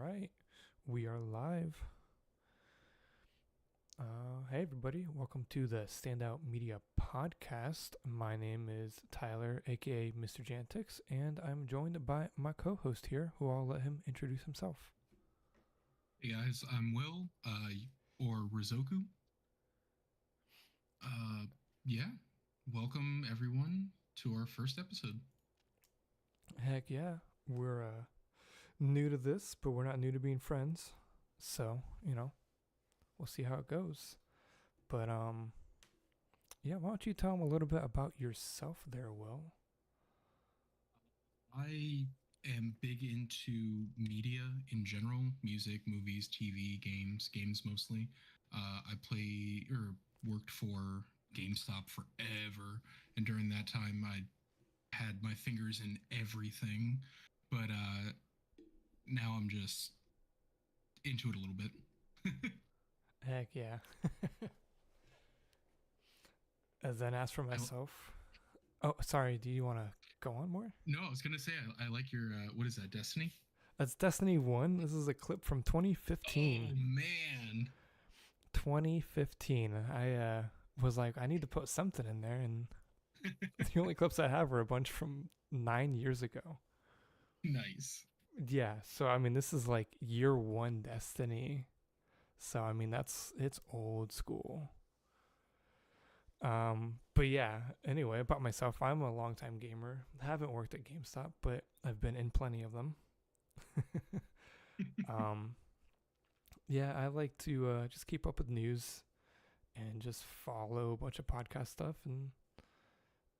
right, we are live. Hey, everybody, welcome to the Standout Media Podcast. My name is Tyler, aka Mr. Jantix, and I'm joined by my co host here, who I'll let him introduce himself. Hey guys, I'm Will, or Rizoku. Uh, yeah, welcome everyone to our first episode. Heck yeah, we're new to this, but we're not new to being friends. So, we'll see how it goes. But, yeah, why don't you tell them a little bit about yourself there, Will? I am big into media in general, music, movies, TV, games mostly. I play or worked for GameStop forever, and during that time, I had my fingers in everything. But now I'm just into it a little bit. Heck yeah. And then as for I, myself, oh, sorry, do you want to go on more? no, I was gonna say I like your what is that, Destiny? That's Destiny 1. This is a clip from 2015. Oh man. 2015. I was like, I need to put something in there, and the only clips I have are a bunch from 9 years ago. Nice. Yeah, so I mean, this is like year one Destiny. So I mean, it's old school. But yeah, anyway, about myself, I'm a longtime gamer. I haven't worked at GameStop, but I've been in plenty of them. um, yeah, I like to just keep up with news and just follow a bunch of podcast stuff, and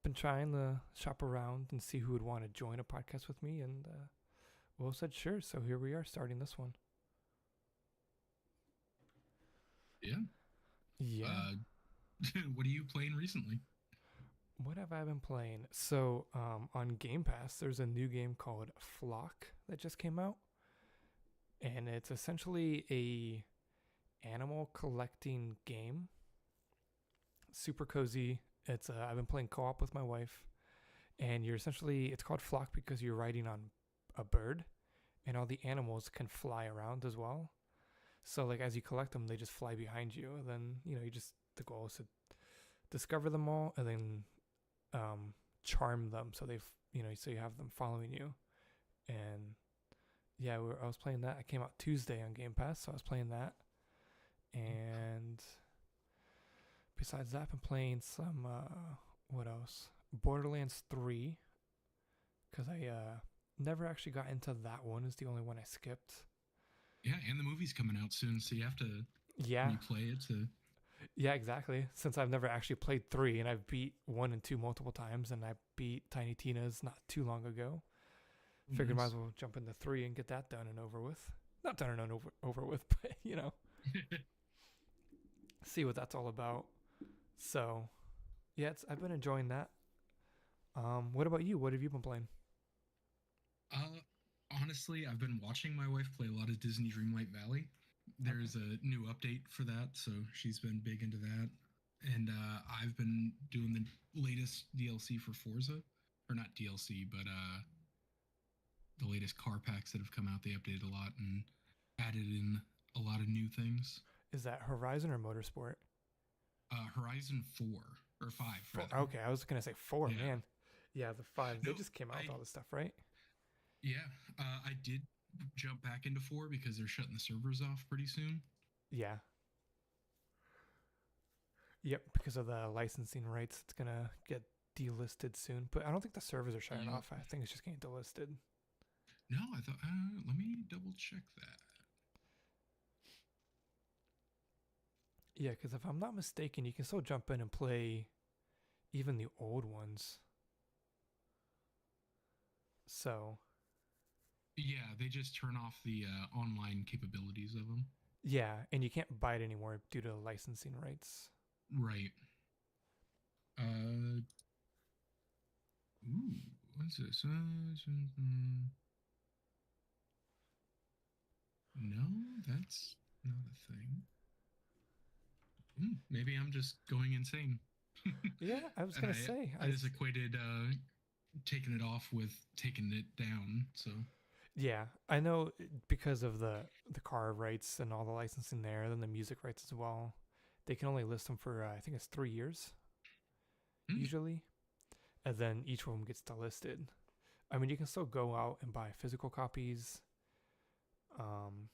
been trying to shop around and see who would want to join a podcast with me, and Will said sure, so here we are starting this one. Yeah. Yeah. What are you playing recently? What have I been playing? So on Game Pass, there's a new game called Flock that just came out, and it's essentially a animal collecting game. Super cozy. It's I've been playing co-op with my wife, and you're essentially it's called Flock because you're riding on a bird, and all the animals can fly around as well. So like as you collect them, they just fly behind you. And then you just the goal is to discover them all, and then charm them so so you have them following you. And yeah, I was playing that. It came out Tuesday on Game Pass, so I was playing that. And besides that, I've been playing some what else? Borderlands 3, because I never actually got into that one. Is the only one I skipped. Yeah, and the movie's coming out soon, so you have to Yeah, replay it to. yeah, exactly. Since I've never actually played 3, and I've beat 1 and 2 multiple times, and I beat Tiny Tina's not too long ago. Figured might Nice. as well jump into 3 and get that done and over with. Not done and over with, but see what that's all about. So, yeah, I've been enjoying that. What about you? What have you been playing? uh, Honestly, I've been watching my wife play a lot of Disney Dreamlight Valley. Okay. There's a new update for that, so she's been big into that. And I've been doing the latest DLC for Forza, or not DLC, but the latest car packs that have come out. They updated a lot and added in a lot of new things. Is that Horizon or Motorsport? Horizon 4 or 5 Four. rather. Okay, I was gonna say 4, Yeah. man. Yeah, the 5. No, They just came out with I all this stuff, right? yeah, I did jump back into 4 because they're shutting the servers off pretty soon. Yeah. Yep, because of the licensing rights, it's gonna get delisted soon. But I don't think the servers are shutting Yep. off. I think it's just getting delisted. No, I thought. Let me double check that. Yeah, because if I'm not mistaken, you can still jump in and play even the old ones. So Yeah, they just turn off the online capabilities of them. yeah, and you can't buy it anymore due to licensing rights. Right. Uh. Ooh. What's this? No, that's not a thing. Maybe I'm just going insane. Yeah, I was And gonna say, I just equated taking it off with taking it down. So Yeah, I know because of the car rights and all the licensing there, then the music rights as well. They can only list them for I think it's 3 years Hmm. usually, and then each one gets delisted. I mean, you can still go out and buy physical copies. Um,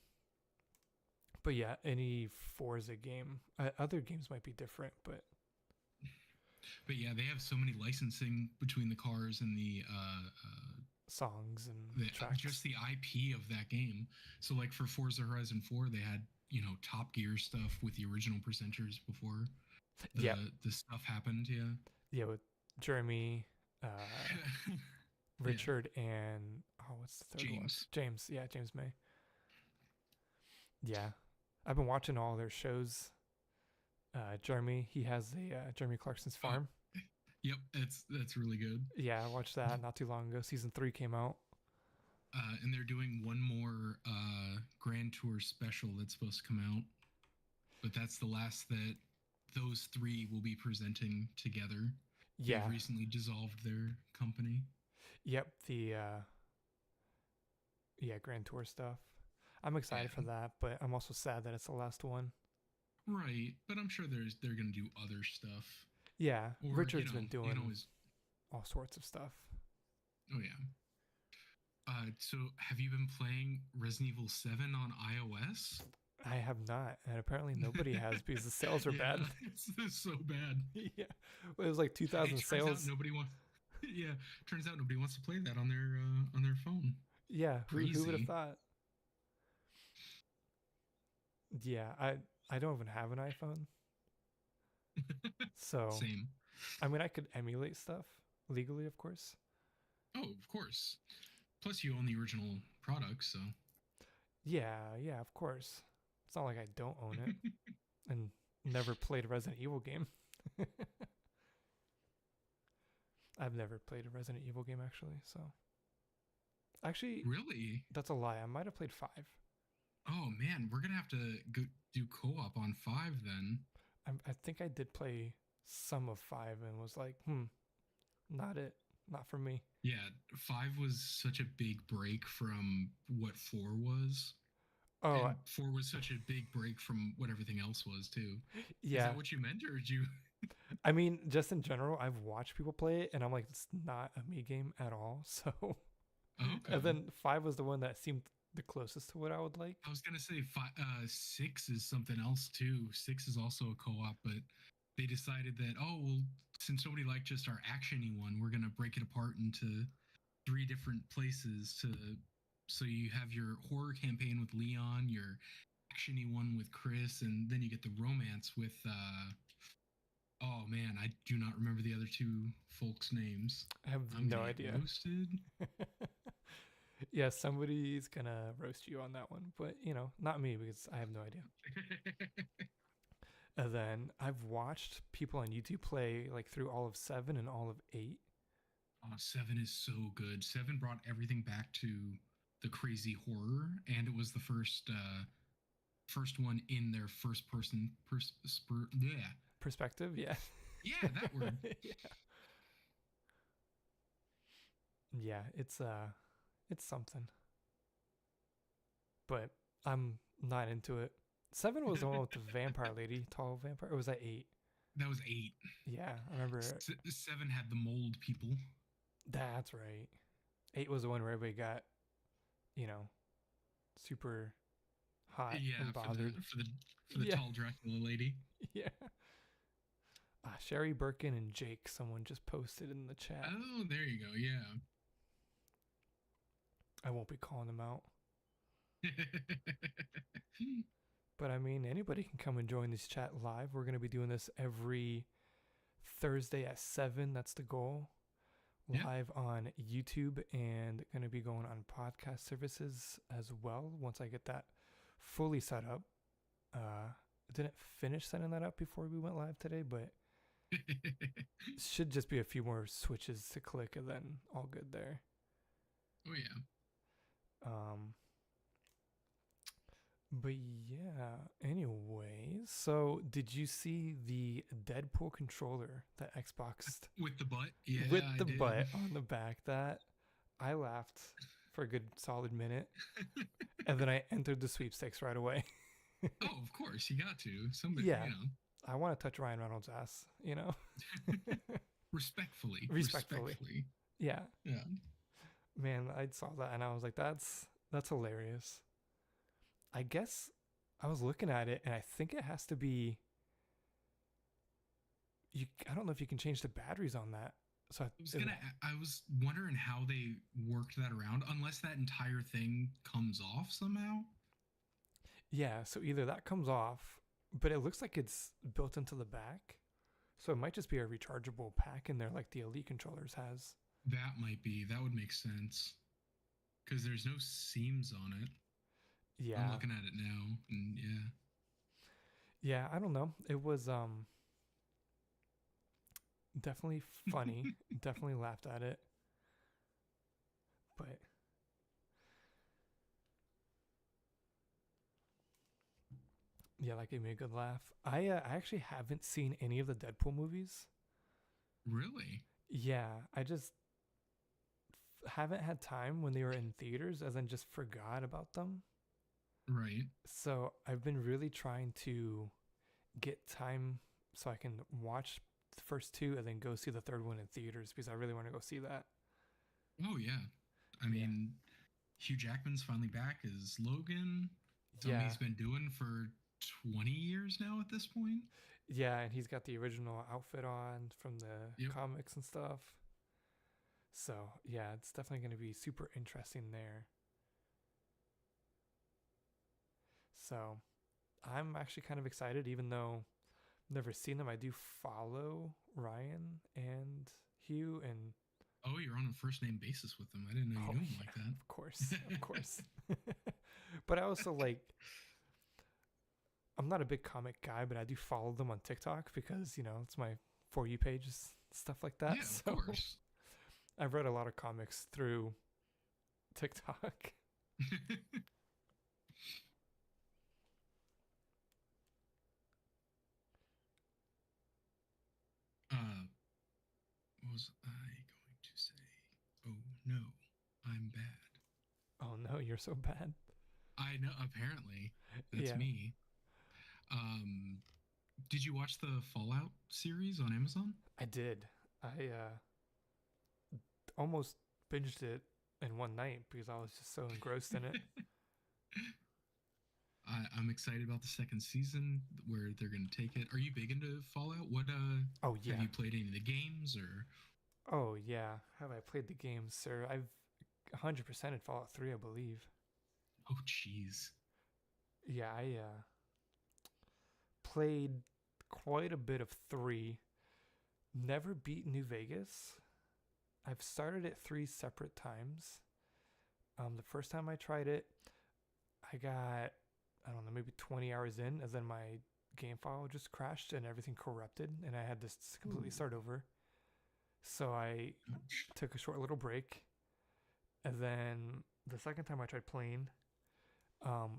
but yeah, any Forza game, other games might be different, but But yeah, they have so many licensing between the cars and songs and the just tracks. the IP of that game. So like for Forza Horizon 4, they had Top Gear stuff with the original presenters before Yep, the stuff happened. Yeah. yeah, with Jeremy, uh, Yeah. Richard, and what's the third one? James. James. Yeah, James May. Yeah, I've been watching all their shows. Jeremy, he has the Jeremy Clarkson's Oh, Farm. yep. That's really good. Yeah, I watched that not too long ago. Season 3 came out. And they're doing one more Grand Tour special that's supposed to come out, but that's the last that those three will be presenting together. They've Yeah, recently dissolved their company. yep. The yeah Grand Tour stuff. I'm excited for Yeah, that, but I'm also sad that it's the last one. right. But I'm sure they're gonna do other stuff, Yeah, or Richard's been you can doing always. all sorts of stuff. Oh yeah. So have you been playing Resident Evil 7 on iOS? I have not, and apparently nobody has because the sales are Yeah, bad. it's so bad. Yeah, well, it was like It 2,000 turns out sales. nobody wants. Yeah, turns out nobody wants to play that on their phone. Yeah, who would have Crazy. thought? Yeah, I don't even have an iPhone, so Same. I mean I could emulate stuff legally, of course. Oh, of course. Plus, you own the original product, so. Yeah, of course. It's not like I don't own it and never played a Resident Evil game. I've never played a Resident Evil game actually, so actually Really? that's a lie. I might have played 5. Oh man, we're gonna have to go do co-op on 5 then. I think I did play some of 5 and was like, not it, not for me. Yeah, 5 was such a big break from what 4 was, Oh, and 4 was such a big break from what everything else was too. Is yeah. that what you meant, or did you? I mean, just in general, I've watched people play it and I'm like, it's not a me game at all. So, Oh, and okay. then 5 was the one that seemed the closest to what I would like. I was gonna say 6 is something else too. 6 is also a co-op, but they decided that, oh well, since nobody liked just our actiony one, we're gonna break it apart into 3 different places to so you have your horror campaign with Leon, your actiony one with Chris, and then you get the romance with oh man, I do not remember the other two folks' names. I have I'm no gonna get idea. roasted. Yeah, somebody's gonna roast you on that one, but not me because I have no idea. And then I've watched people on YouTube play like through all of 7 and all of 8. Oh, 7 is so good. 7 brought everything back to the crazy horror, and it was the first one in their first person yeah. Perspective, yeah. Yeah, that word. Yeah. Yeah, it's something. But I'm not into it. 7 was the one with the vampire lady, tall vampire. Or was that 8? That was 8. Yeah, I remember it. 7 had the mold people. That's right. 8 was the one where everybody got, you know, super hot Yeah, and bothered. for the Yeah, tall Dracula lady. yeah. Sherry Birkin and Jake, someone just posted in the chat. Oh, there you go. Yeah. I won't be calling them out. But I mean, anybody can come and join this chat live. We're going to be doing this every Thursday at 7. That's the goal. Yeah. Live on YouTube and going to be going on podcast services as well once I get that fully set up. Didn't finish setting that up before we went live today, but should just be a few more switches to click and then all good there. Oh yeah. But yeah, anyway, so did you see the Deadpool controller that Xbox With the butt? Yeah, with I the did. butt on the back? That I laughed for a good solid minute, and then I entered the sweepstakes right away. Oh, of course, you got to. Somebody, Yeah, I want to touch Ryan Reynolds' ass, you know? respectfully, Respectfully. respectfully. Yeah. Yeah. Man, I saw that and I was like, that's hilarious. I guess I was looking at it and I think it has to be I don't know if you can change the batteries on that. So I was wondering how they worked that around, unless that entire thing comes off somehow. Yeah, so either that comes off, but it looks like it's built into the back. So it might just be a rechargeable pack in there like the Elite controllers has. That would make sense. Because there's no seams on it. Yeah. I'm looking at it now, and yeah. Yeah, I don't know. It was definitely funny. Definitely laughed at it. But yeah, that gave me a good laugh. I actually haven't seen any of the Deadpool movies. Really? Yeah, I just haven't had time when they were in theaters, as in just forgot about them. Right. So I've been really trying to get time so I can watch the first two and then go see the third one in theaters because I really want to go see that. Oh yeah. I mean, Hugh Jackman's finally back as Logan. Something he's been doing for 20 years now at this point. Yeah, and he's got the original outfit on from the comics and stuff. So, yeah, it's definitely going to be super interesting there. So, I'm actually kind of excited, even though I've never seen them. I do follow Ryan and Hugh, and oh, you're on a first name basis with them. I didn't know you knew them like that. Of course, of course. But I also I'm not a big comic guy, but I do follow them on TikTok because, it's my For You page, stuff like that. Yeah, of course. I've read a lot of comics through TikTok. What was I going to say? Oh no, I'm bad. Oh no, you're so bad. I know, apparently. That's me. Did you watch the Fallout series on Amazon? I did. I almost binged it in one night because I was just so engrossed in it. I'm excited about the second season where they're going to take it. Are you big into Fallout? What oh yeah. Have you played any of the games or? Oh yeah. Have I played the games, sir? I've 100%ed Fallout 3, I believe. Oh jeez. Yeah, I played quite a bit of 3. Never beat New Vegas. I've started it 3 separate times. The first time I tried it, I got, I don't know, maybe 20 hours in, and then my game file just crashed and everything corrupted, and I had to completely start over. So I took a short little break, and then the second time I tried playing,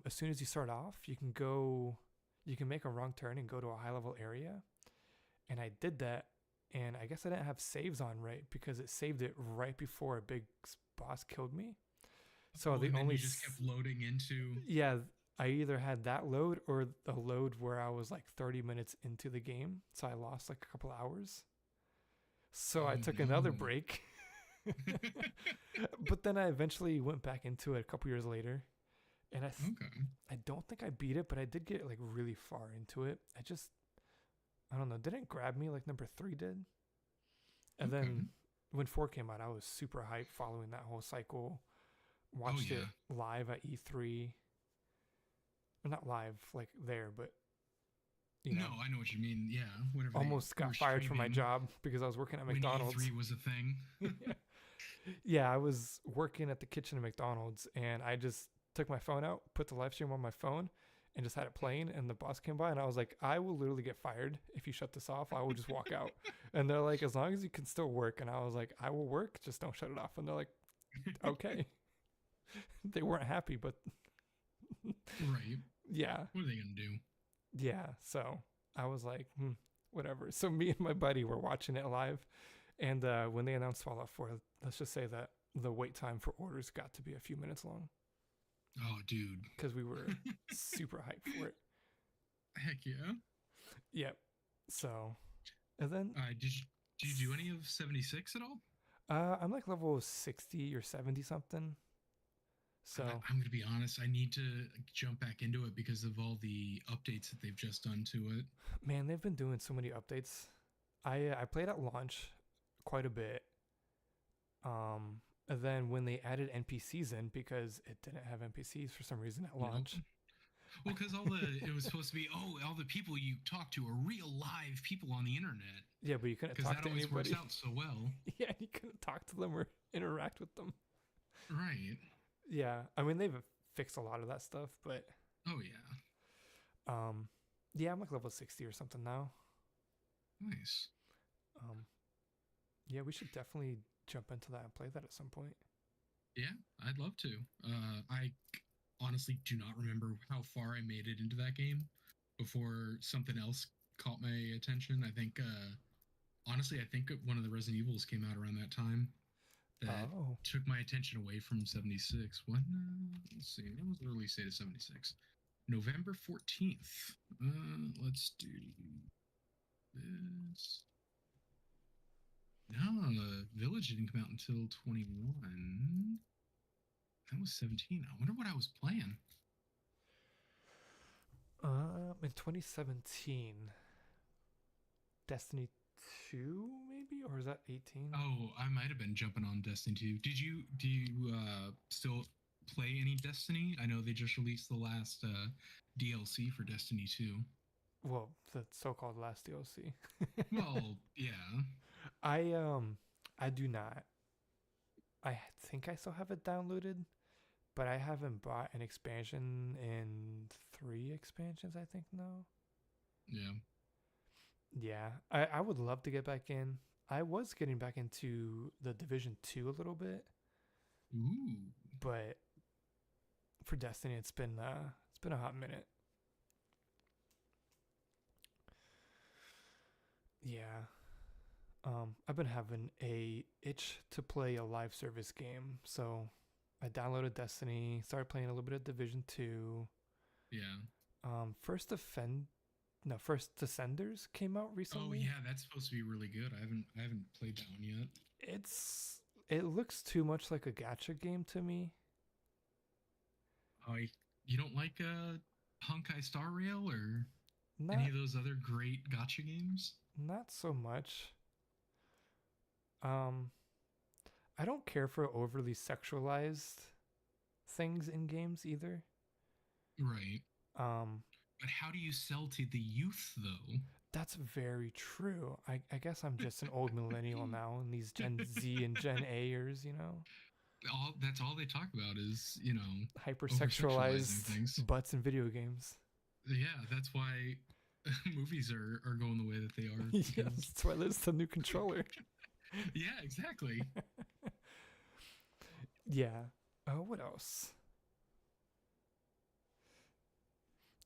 as soon as you start off, you can make a wrong turn and go to a high level area, and I did that, and I guess I didn't have saves on right because it saved it right before a big boss killed me. So the only you just kept loading into. Yeah, I either had that load or the load where I was like 30 minutes into the game, so I lost like a couple hours. So I took another break. But then I eventually went back into it a couple years later, and I don't think I beat it, but I did get like really far into it. I don't know, didn't grab me like number 3 did. And then when 4 came out, I was super hyped following that whole cycle. Watched it live at E3. Not live like there, but no, I know what you mean. Yeah, whatever. Almost got fired from my job because I was working at McDonald's. When E3 was a thing. Yeah, I was working at the kitchen at McDonald's, and I just took my phone out, put the live stream on my phone, and just had it playing. And the boss came by, and I was like, "I will literally get fired if you shut this off. I will just walk out." And they're like, "As long as you can still work," and I was like, "I will work, just don't shut it off." And they're like, "Okay." They weren't happy, but right. Yeah. What are they gonna do? Yeah. So I was like, whatever. So me and my buddy were watching it live, and when they announced Fallout 4, let's just say that the wait time for orders got to be a few minutes long Oh, dude. because we were super hyped for it. Heck yeah. Yep. So, and then Did you do any of 76 at all? I'm like level 60 or 70 something. So I'm gonna be honest. I need to jump back into it because of all the updates that they've just done to it. man, they've been doing so many updates. I played at launch quite a bit. And then when they added NPCs in because it didn't have NPCs for some reason at launch. Yep. Well, because it was supposed to be all the people you talk to are real live people on the internet. Yeah, but you couldn't Because talk that to always anybody. works out so well. Yeah, you couldn't talk to them or interact with them. Right. Yeah, I mean they've fixed a lot of that stuff, but Oh yeah. yeah, I'm like level 60 or something now. Nice. Yeah, we should definitely jump into that and play that at some point. Yeah, I'd love to. I honestly do not remember how far I made it into that game before something else caught my attention. I think, honestly, I think one of the Resident Evils came out around that time that took my attention away from 76. When, let's see, what was the release date of 76? November 14th. Let's do this. No, Village didn't come out until 21. That was 17. I wonder what I was playing. In 2017, Destiny 2 maybe, or is that 18? Oh, I might have been jumping on Destiny 2. Do you still play any Destiny? I know they just released the last DLC for Destiny 2. Well, the so-called last DLC. Well, yeah. I do not. I think I still have it downloaded, but I haven't bought an expansion in 3 expansions, I think now. Yeah. Yeah, I would love to get back in. I was getting back into the Division 2 a little bit. Ooh. But for Destiny it's been a hot minute. Yeah. I've been having a itch to play a live service game, so I downloaded Destiny, started playing a little bit of Division 2. Yeah. First Descenders came out recently. Oh yeah, that's supposed to be really good. I haven't played that one yet. It looks too much like a gacha game to me. Oh, you don't like Honkai Star Rail or any of those other great gacha games? Not so much. I don't care for overly sexualized things in games either. Right. But how do you sell to the youth though? That's very true. I guess I'm just an old millennial now, and these Gen Z and Gen A'ers, you know. That's all they talk about is, hypersexualized butts in video games. Yeah, that's why movies are going the way that they are. Yeah, that's why there's the new controller. Yeah, exactly. Yeah. What else?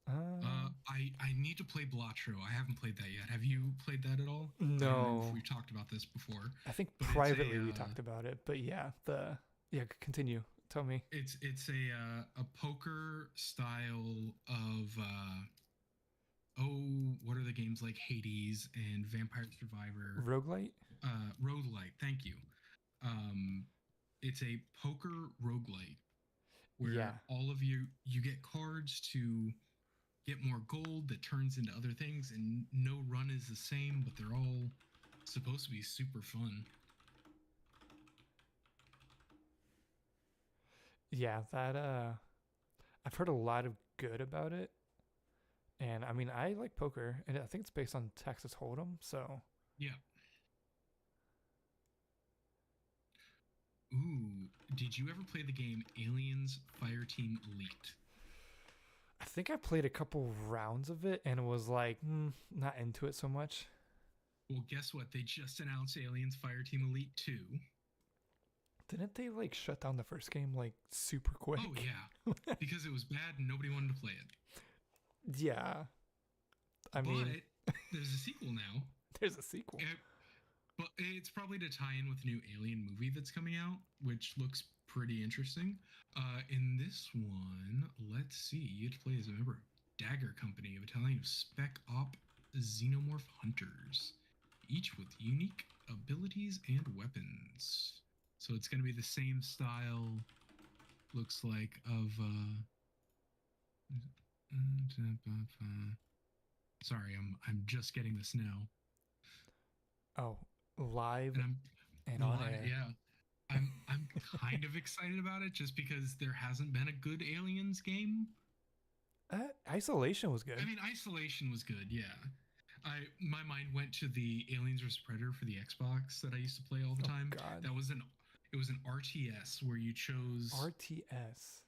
I need to play Blatro. I haven't played that yet. Have you played that at all? No. I don't remember if we talked about this before. I think privately we talked about it, but yeah, continue. Tell me. It's a poker style of what are the games like Hades and Vampire Survivor? Roguelite? Roguelite, thank you. It's a poker roguelite where all of you get cards to get more gold that turns into other things, and no run is the same, but they're all supposed to be super fun. Yeah, that I've heard a lot of good about it. And I mean, I like poker, and I think it's based on Texas Hold'em, so yeah. Ooh, did you ever play the game Aliens Fireteam Elite? I think I played a couple rounds of it and was like, not into it so much. Well, guess what? They just announced Aliens Fireteam Elite 2. Didn't they like shut down the first game like super quick? Oh yeah, because it was bad and nobody wanted to play it. Yeah, I mean, there's a sequel now. There's a sequel, but it's probably to tie in with a new Alien movie that's coming out, which looks pretty interesting. In this one, let's see. You get to play as a member of Dagger Company, a battalion of Spec Op xenomorph hunters, each with unique abilities and weapons. So it's going to be the same style, looks like, of. Sorry, I'm just getting this now. Oh, live And and on air. Yeah. I'm kind of excited about it just because there hasn't been a good Aliens game. Isolation was good. I mean, Isolation was good, yeah. My mind went to the Aliens vs Predator for the Xbox that I used to play all the time. God. It was an RTS where you chose RTS.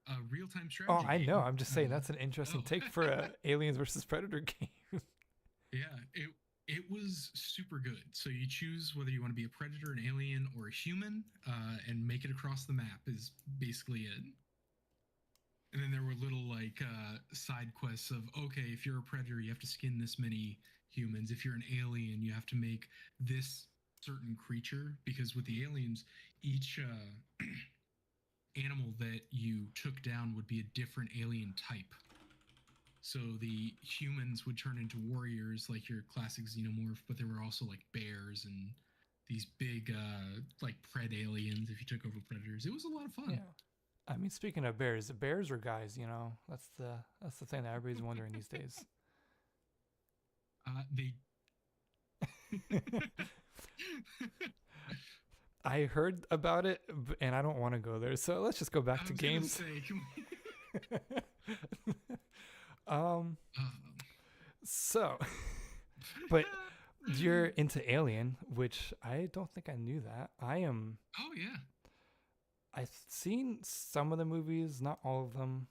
A real-time strategy. Oh, I know. I'm just saying that's an interesting take for a Aliens vs Predator game. Yeah, it was super good. So you choose whether you want to be a predator, an alien, or a human, and make it across the map is basically it. And then there were little like side quests of, okay, if you're a predator, you have to skin this many humans. If you're an alien, you have to make this certain creature. Because with the aliens, each animal that you took down would be a different alien type. So the humans would turn into warriors like your classic xenomorph, but there were also like bears and these big like pred aliens if you took over predators. It was a lot of fun. Yeah. I mean, speaking of bears, the bears are guys, you know. That's the thing that everybody's wondering these days. I heard about it, and I don't want to go there. So let's just go back to games. So, but you're into Alien, which I don't think I knew that. I am. Oh yeah. I've seen some of the movies, not all of them.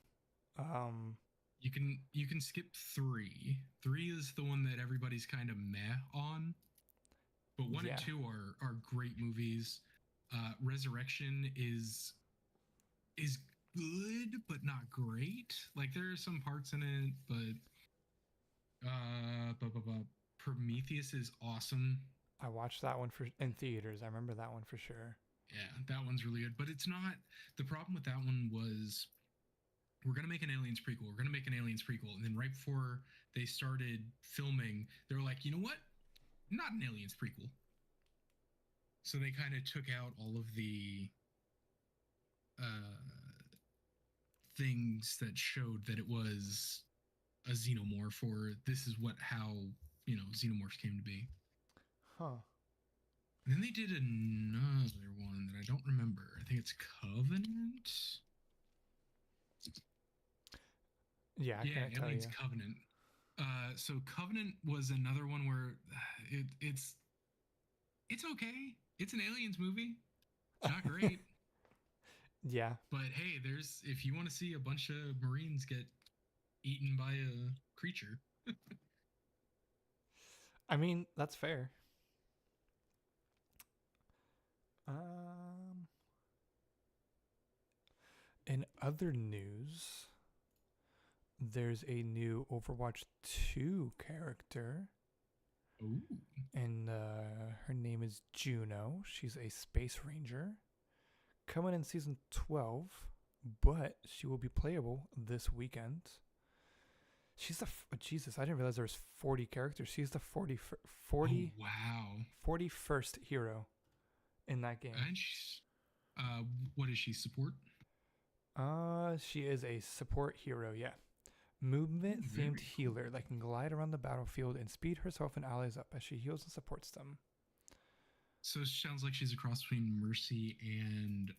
You can skip 3. 3 is the one that everybody's kind of meh on. But 1 and 2 are great movies. Resurrection is good but not great. Like there are some parts in it, but Prometheus is awesome. I watched that one in theaters. I remember that one for sure. Yeah, that one's really good. But it's not. The problem with that one was we're going to make an Aliens prequel. We're going to make an Aliens prequel. And then right before they started filming, they were like, you know what? Not an Aliens prequel. So they kind of took out all of the things that showed that it was a xenomorph, or this is how xenomorphs came to be. Huh. And then they did another one that I don't remember. I think it's Covenant. Yeah, I can't tell you. Covenant. So Covenant was another one where it's okay. It's an aliens movie. It's not great. Yeah. But hey, if you want to see a bunch of Marines get eaten by a creature. I mean, that's fair. In other news, there's a new Overwatch 2 character. Ooh. And her name is Juno. She's a space ranger. Coming in season 12, but she will be playable this weekend. She's Jesus, I didn't realize there was 40 characters. She's the 40 Oh, wow. 41st hero in that game. And what does she support? She is a support hero, yeah. Movement-themed healer that can glide around the battlefield and speed herself and allies up as she heals and supports them. So it sounds like she's a cross between Mercy and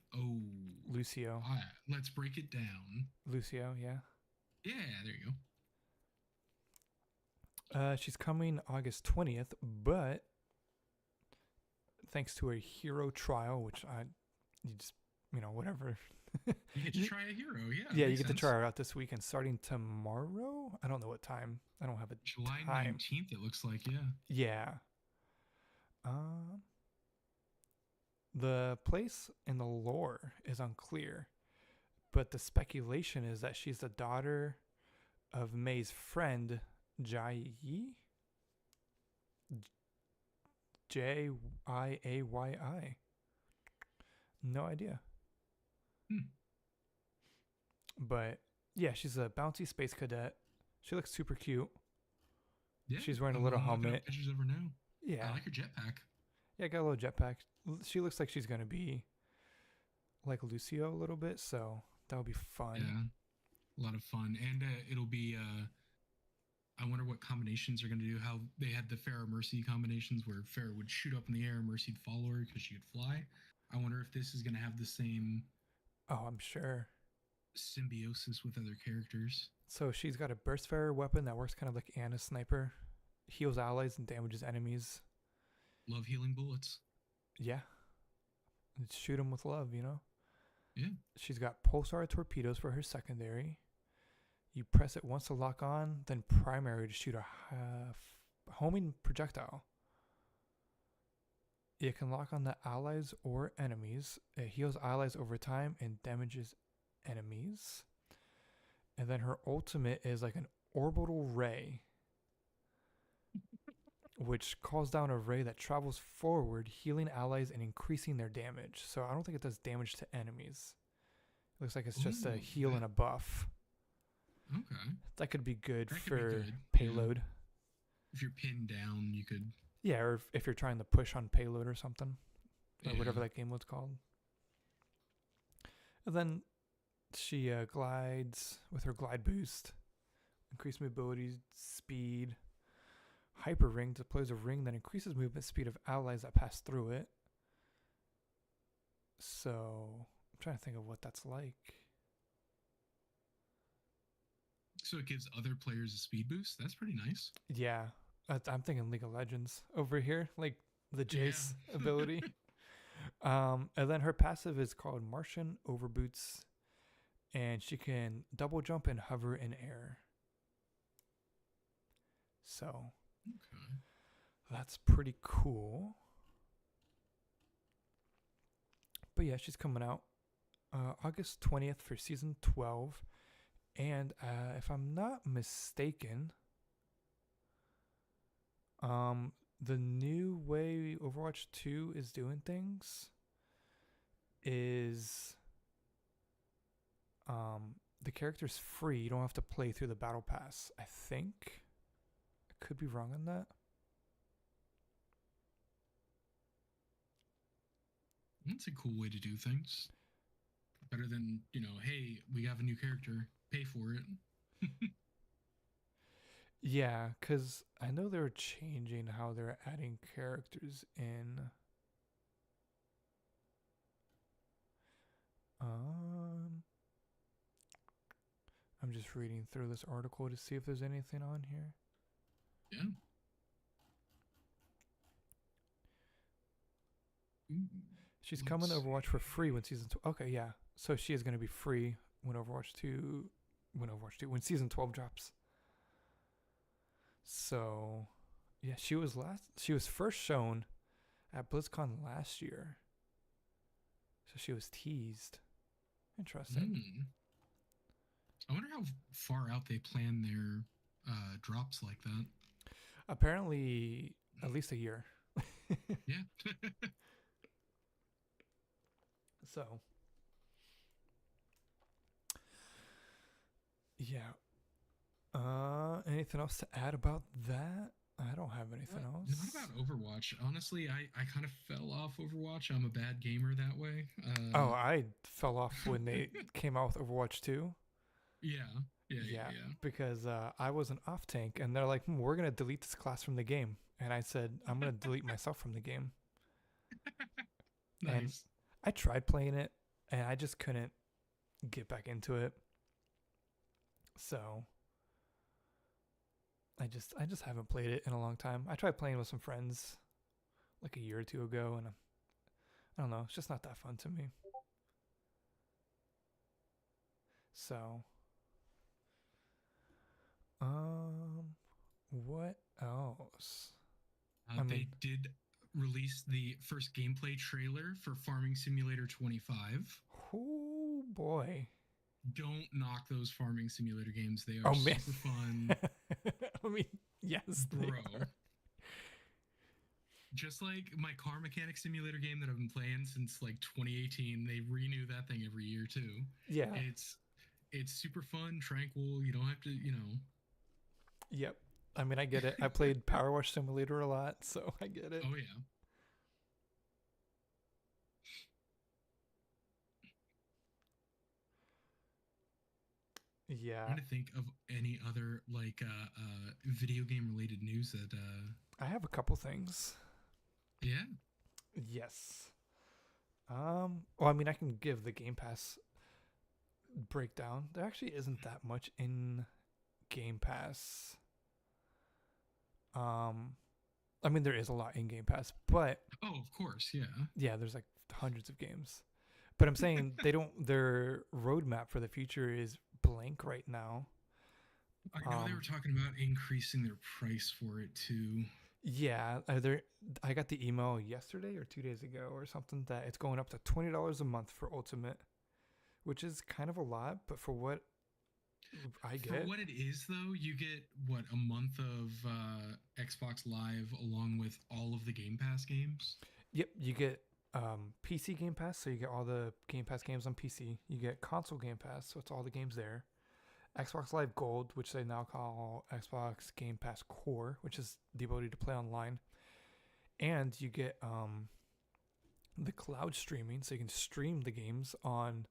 Lucio. Let's break it down. Lucio, yeah. Yeah, there you go. She's coming August 20th, but thanks to a hero trial, which whatever. You get to try a hero, yeah. Yeah, you get to try her out this weekend, starting tomorrow. I don't know what time. I don't have a July time. 19th, it looks like, yeah. Yeah. The place in the lore is unclear, but the speculation is that she's the daughter of May's friend, Jai. Jayai. No idea. Hmm. But yeah, she's a bouncy space cadet. She looks super cute. Yeah, She's wearing a little I'm looking helmet. up pictures of her now. Yeah. I like her jetpack. Yeah, got a little jetpack. She looks like she's gonna be like Lucio a little bit, so that'll be fun. Yeah, a lot of fun, and it'll be. I wonder what combinations are going to do. How they had the Farrah Mercy combinations where Farrah would shoot up in the air, Mercy'd follow her because she could fly. I wonder if this is going to have the same Oh, I'm sure. symbiosis with other characters. So she's got a burst fire weapon that works kind of like Anna's sniper, heals allies and damages enemies. Love healing bullets. Yeah, shoot them with love, you know. Yeah. She's got pulsar torpedoes for her secondary. You press it once to lock on, then primary to shoot a homing projectile. It can lock on the allies or enemies. It heals allies over time and damages enemies. And then her ultimate is like an orbital ray, which calls down a ray that travels forward, healing allies and increasing their damage. So I don't think it does damage to enemies. It looks like it's just a heal and a buff. Okay. That could be good That could for be good, payload. yeah. If you're pinned down, you could. Yeah, or if you're trying to push on payload or something, or Yeah. whatever that game was called. And then she glides with her glide boost, increased mobility, speed. Hyper ring deploys a ring that increases movement speed of allies that pass through it. So I'm trying to think of what that's like. So it gives other players a speed boost. That's pretty nice. Yeah, I'm thinking League of Legends over here, like the Jace ability. And then her passive is called Martian Overboots, and she can double jump and hover in air. So Okay. that's pretty cool. But yeah, she's coming out August 20th for season 12. And if I'm not mistaken, the new way Overwatch 2 is doing things is the character's free. You don't have to play through the battle pass, I think. I could be wrong on that. That's a cool way to do things. Better than, hey, we have a new character, pay for it. Yeah, because I know they're changing how they're adding characters in. I'm just reading through this article to see if there's anything on here. Yeah. She's coming to Overwatch for free when season 2. Okay, yeah. So she is going to be free when when season 12 drops. So, yeah, she was first shown at BlizzCon last year. So she was teased. Interesting. I wonder how far out they plan their drops like that. Apparently, at least a year. Yeah. So, yeah. Anything else to add about that? I don't have anything else. Not about Overwatch. Honestly, I kind of fell off Overwatch. I'm a bad gamer that way. I fell off when they came out with Overwatch 2. Yeah. Because I was an off tank, and they're like, we're going to delete this class from the game. And I said, I'm going to delete myself from the game. Nice. And I tried playing it, and I just couldn't get back into it. So I just haven't played it in a long time. I tried playing with some friends like a year or two ago, and I don't know, it's just not that fun to me. So what else? They did release the first gameplay trailer for Farming Simulator 25. Oh boy. Don't knock those Farming Simulator games. They Oh, are man. super fun. I mean, yes, Bro. Just like my car mechanic simulator game that I've been playing since like 2018, they renew that thing every year too. Yeah. It's it's super fun, tranquil. You don't have to, you know. Yep. I mean, I get it. I played Power Wash Simulator a lot, so I get it. Oh yeah. Yeah. Trying to think of any other like video game related news that I have a couple things. yeah. Yes. Well, I mean, I can give the Game Pass breakdown. There actually isn't that much in Game Pass. Um, I mean, there is a lot in Game Pass, but Oh, of course, yeah. yeah, there's like hundreds of games. But I'm saying they don't. Their roadmap for the future is blank right now. I know they were Um, talking about increasing their price for it too. yeah, there. I got the email yesterday or 2 days ago or something that it's going up to $20 a month for Ultimate, which is kind of a lot, but for what I For get, what it is, though, you get what a month of Xbox Live along with all of the Game Pass games. yep, you get PC Game Pass, so you get all the Game Pass games on PC. You get console Game Pass, so it's all the games there. Xbox Live Gold, which they now call Xbox Game Pass Core, which is the ability to play online, and you get the cloud streaming, so you can stream the games on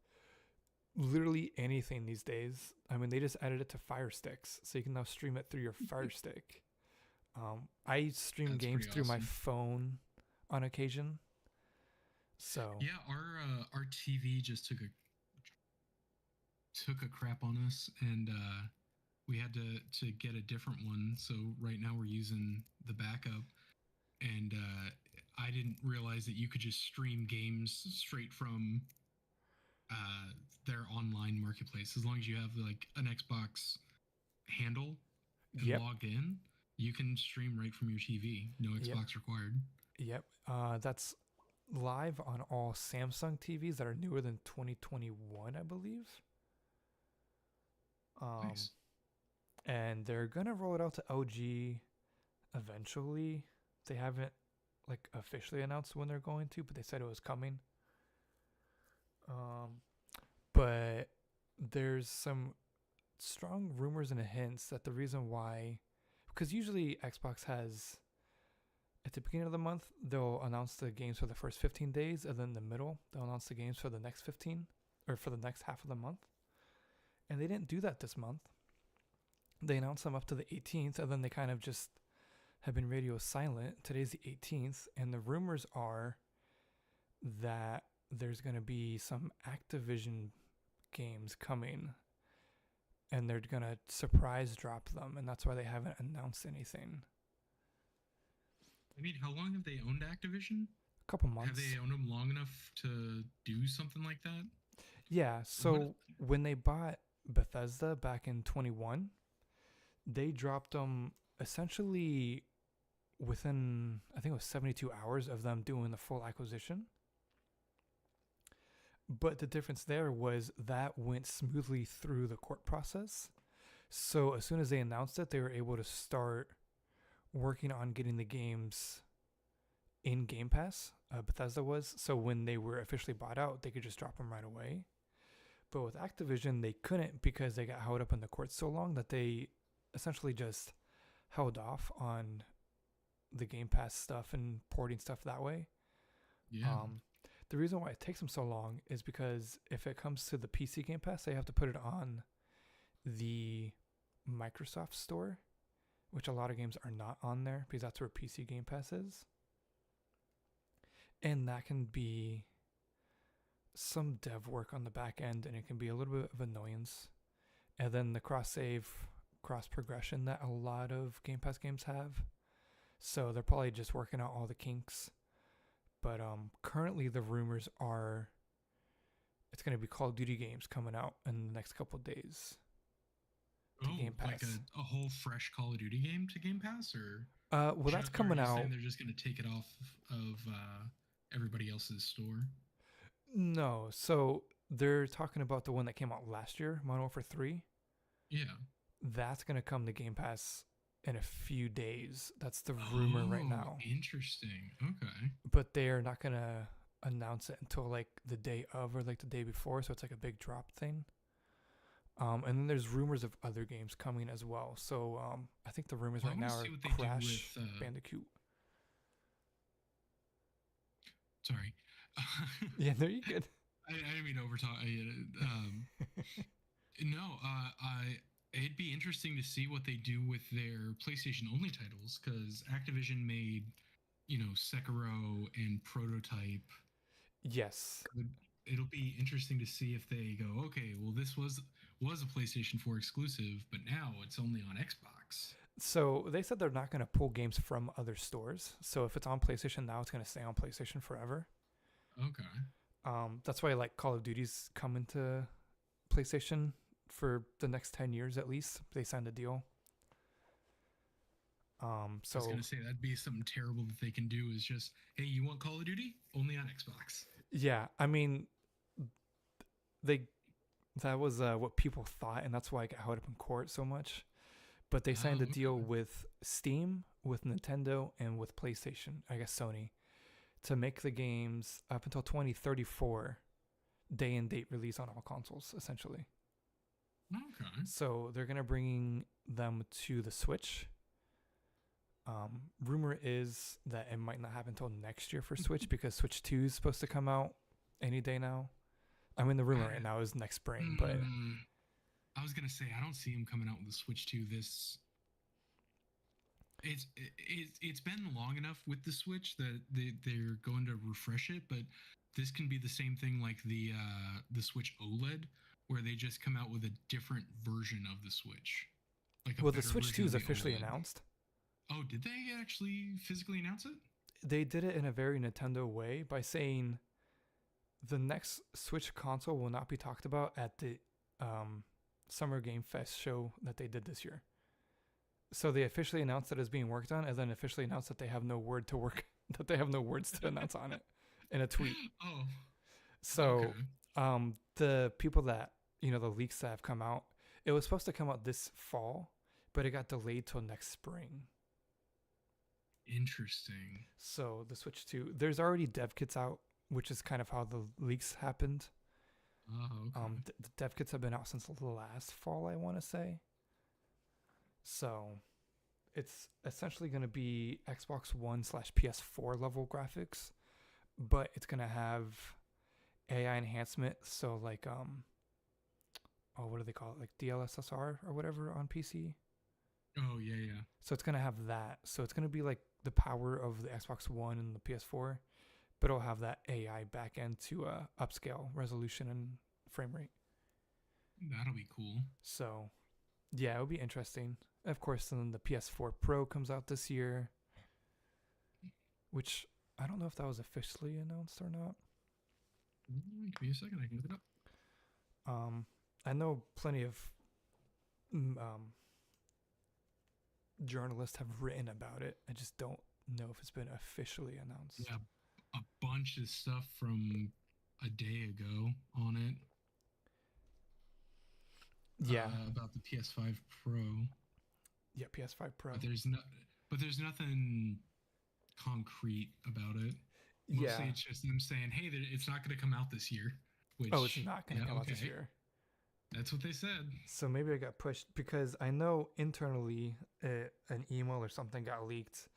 literally anything these days. I mean, they just added it to Fire Sticks, so you can now stream it through your Fire Stick. I stream That's games pretty through my awesome. phone on occasion, so Yeah, our TV just took a crap on us, and we had to get a different one. So right now we're using the backup, and I didn't realize that you could just stream games straight from uh, their online marketplace. As long as you have like an Xbox handle and yep, logged in, you can stream right from your TV. No yep, Xbox required. yep. That's live on all Samsung TVs that are newer than 2021, I believe. Um, Nice. and they're gonna roll it out to LG eventually. They haven't like officially announced when they're going to, but they said it was coming. Um, but there's some strong rumors and hints that the reason why, because usually Xbox has at the beginning of the month they'll announce the games for the first 15 days, and then in the middle they'll announce the games for the next 15 or for the next half of the month. And they didn't do that this month. They announced them up to the 18th, and then they kind of just have been radio silent. Today's the 18th, and the rumors are that there's going to be some Activision games coming, and they're going to surprise drop them, and that's why they haven't announced anything. I mean, how long have they owned Activision? A couple Have months. they owned them long enough to do something like that? Yeah, What? so when they bought Bethesda back in 21, they dropped them essentially within, I think it was 72 hours of them doing the full acquisition. But the difference there was that went smoothly through the court process. So as soon as they announced it, they were able to start working on getting the games in Game Pass. Bethesda was. So when they were officially bought out, they could just drop them right away. But with Activision, they couldn't because they got held up in the courts so long that they essentially just held off on the Game Pass stuff and porting stuff that way. Yeah. Um, the reason why it takes them so long is because if it comes to the PC Game Pass, they have to put it on the Microsoft Store, which a lot of games are not on there because that's where PC Game Pass is. And that can be some dev work on the back end, and it can be a little bit of annoyance. And then the cross save, cross progression that a lot of Game Pass games have. So they're probably just working out all the kinks. But currently the rumors are it's going to be Call of Duty games coming out in the next couple of days to Oh, Game like Pass. a whole fresh Call of Duty game to Game Pass, Well, that's or are coming you out. saying they're just going to take it off of everybody else's store? No, so they're talking about the one that came out last year, Modern Warfare 3. Yeah. That's going to come to Game Pass in a few days. That's the rumor right Oh, now. interesting. Okay. But they're not gonna announce it until like the day of or like the day before, so it's like a big drop thing. And then there's rumors of other games coming as well. So I think the rumors Well, I right want now to are see what they do Crash with. Bandicoot. Sorry. Yeah, there you good. I didn't mean to overtalk. No, it'd be interesting to see what they do with their PlayStation only titles because Activision made, Sekiro and Prototype. Yes. It'll be interesting to see if they go, okay, well, this was a PlayStation 4 exclusive, but now it's only on Xbox. So they said they're not going to pull games from other stores. So if it's on PlayStation now, it's going to stay on PlayStation forever. Okay. That's why like Call of Duty's coming to PlayStation for the next 10 years at least. They signed a deal. I was gonna say that'd be something terrible that they can do is just, hey, you want Call of Duty? Only on Xbox. Yeah, I mean, that was what people thought, and that's why I got held up in court so much. But they signed a deal Okay. with Steam, with Nintendo, and with PlayStation, I guess Sony, to make the games up until 2034 day and date release on all consoles, essentially. Okay. So they're gonna bring them to the Switch. Rumor is that it might not happen until next year for Switch because Switch 2 is supposed to come out any day now. I mean, the rumor right now is next spring, but I was gonna say I don't see him coming out with the Switch 2 this. It's been long enough with the Switch that they're going to refresh it, but this can be the same thing like the Switch OLED, where they just come out with a different version of the Switch. Like the Switch 2 is officially OLED. announced. Oh, did they actually physically announce it? They did it in a very Nintendo way by saying the next Switch console will not be talked about at the Summer Game Fest show that they did this year. So they officially announced that it's being worked on, and then officially announced that they have no word to work, that they have no words to announce on it in a tweet. Oh. So, okay. The people that the leaks that have come out, it was supposed to come out this fall, but it got delayed till next spring. Interesting. So the Switch 2, there's already dev kits out, which is kind of how the leaks happened. Oh, okay. The dev kits have been out since last fall, I want to say. So it's essentially going to be Xbox One / PS4 level graphics, but it's going to have AI enhancement. So like, what do they call it? Like DLSSR or whatever on PC. Oh, yeah. So it's going to have that. So it's going to be like the power of the Xbox One and the PS4, but it'll have that AI backend to upscale resolution and frame rate. That'll be cool. So, yeah, it'll be interesting. Of course, then the PS4 Pro comes out this year, which I don't know if that was officially announced or not. Give me a second. I can look it up. I know plenty of journalists have written about it. I just don't know if it's been officially announced. Yeah, a bunch of stuff from a day ago on it. Yeah. About the PS5 Pro. Yeah, PS5 Pro. But there's nothing concrete about it. Mostly it's just them saying, "Hey, it's not going to come out this year." Which, it's not going to come out this year. That's what they said. So maybe I got pushed because I know internally an email or something got leaked,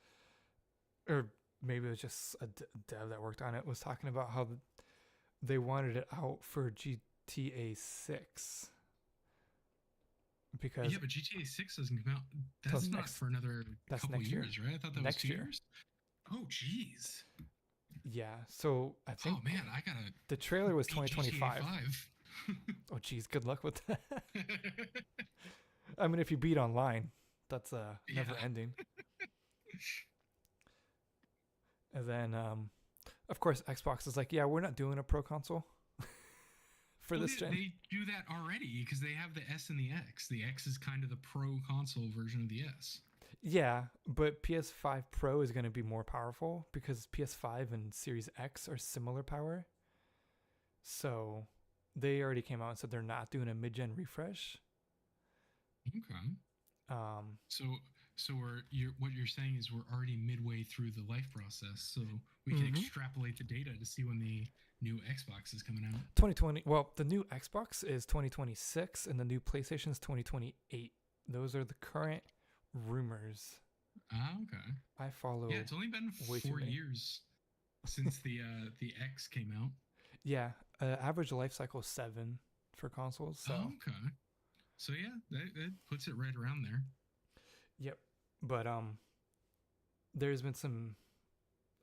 or maybe it was just a dev that worked on it was talking about how they wanted it out for GTA 6. Because but GTA 6 doesn't come out. That's not for another couple years, right? I thought that was 2 years. Oh, jeez. Yeah. So I think. Oh man, I gotta. The trailer was 2025. GTA 5. Oh, geez. Good luck with that. I mean, if you beat online, that's never ending. And then, of course, Xbox is like, yeah, we're not doing a pro console for this gen. They do that already because they have the S and the X. The X is kind of the pro console version of the S. Yeah, but PS5 Pro is going to be more powerful because PS5 and Series X are similar power. So they already came out and said they're not doing a mid-gen refresh. Okay. So what you're saying is we're already midway through the life process, so we can Mm-hmm. extrapolate the data to see when the new Xbox is coming out. 2020. Well, the new Xbox is 2026, and the new PlayStation is 2028. Those are the current rumors. Ah, okay. I Yeah, follow it's only been way too 4 many. years since the X came out. Yeah, average life cycle is 7 for consoles. Oh, So, okay. So yeah, that puts it right around there. yep. But there's been some.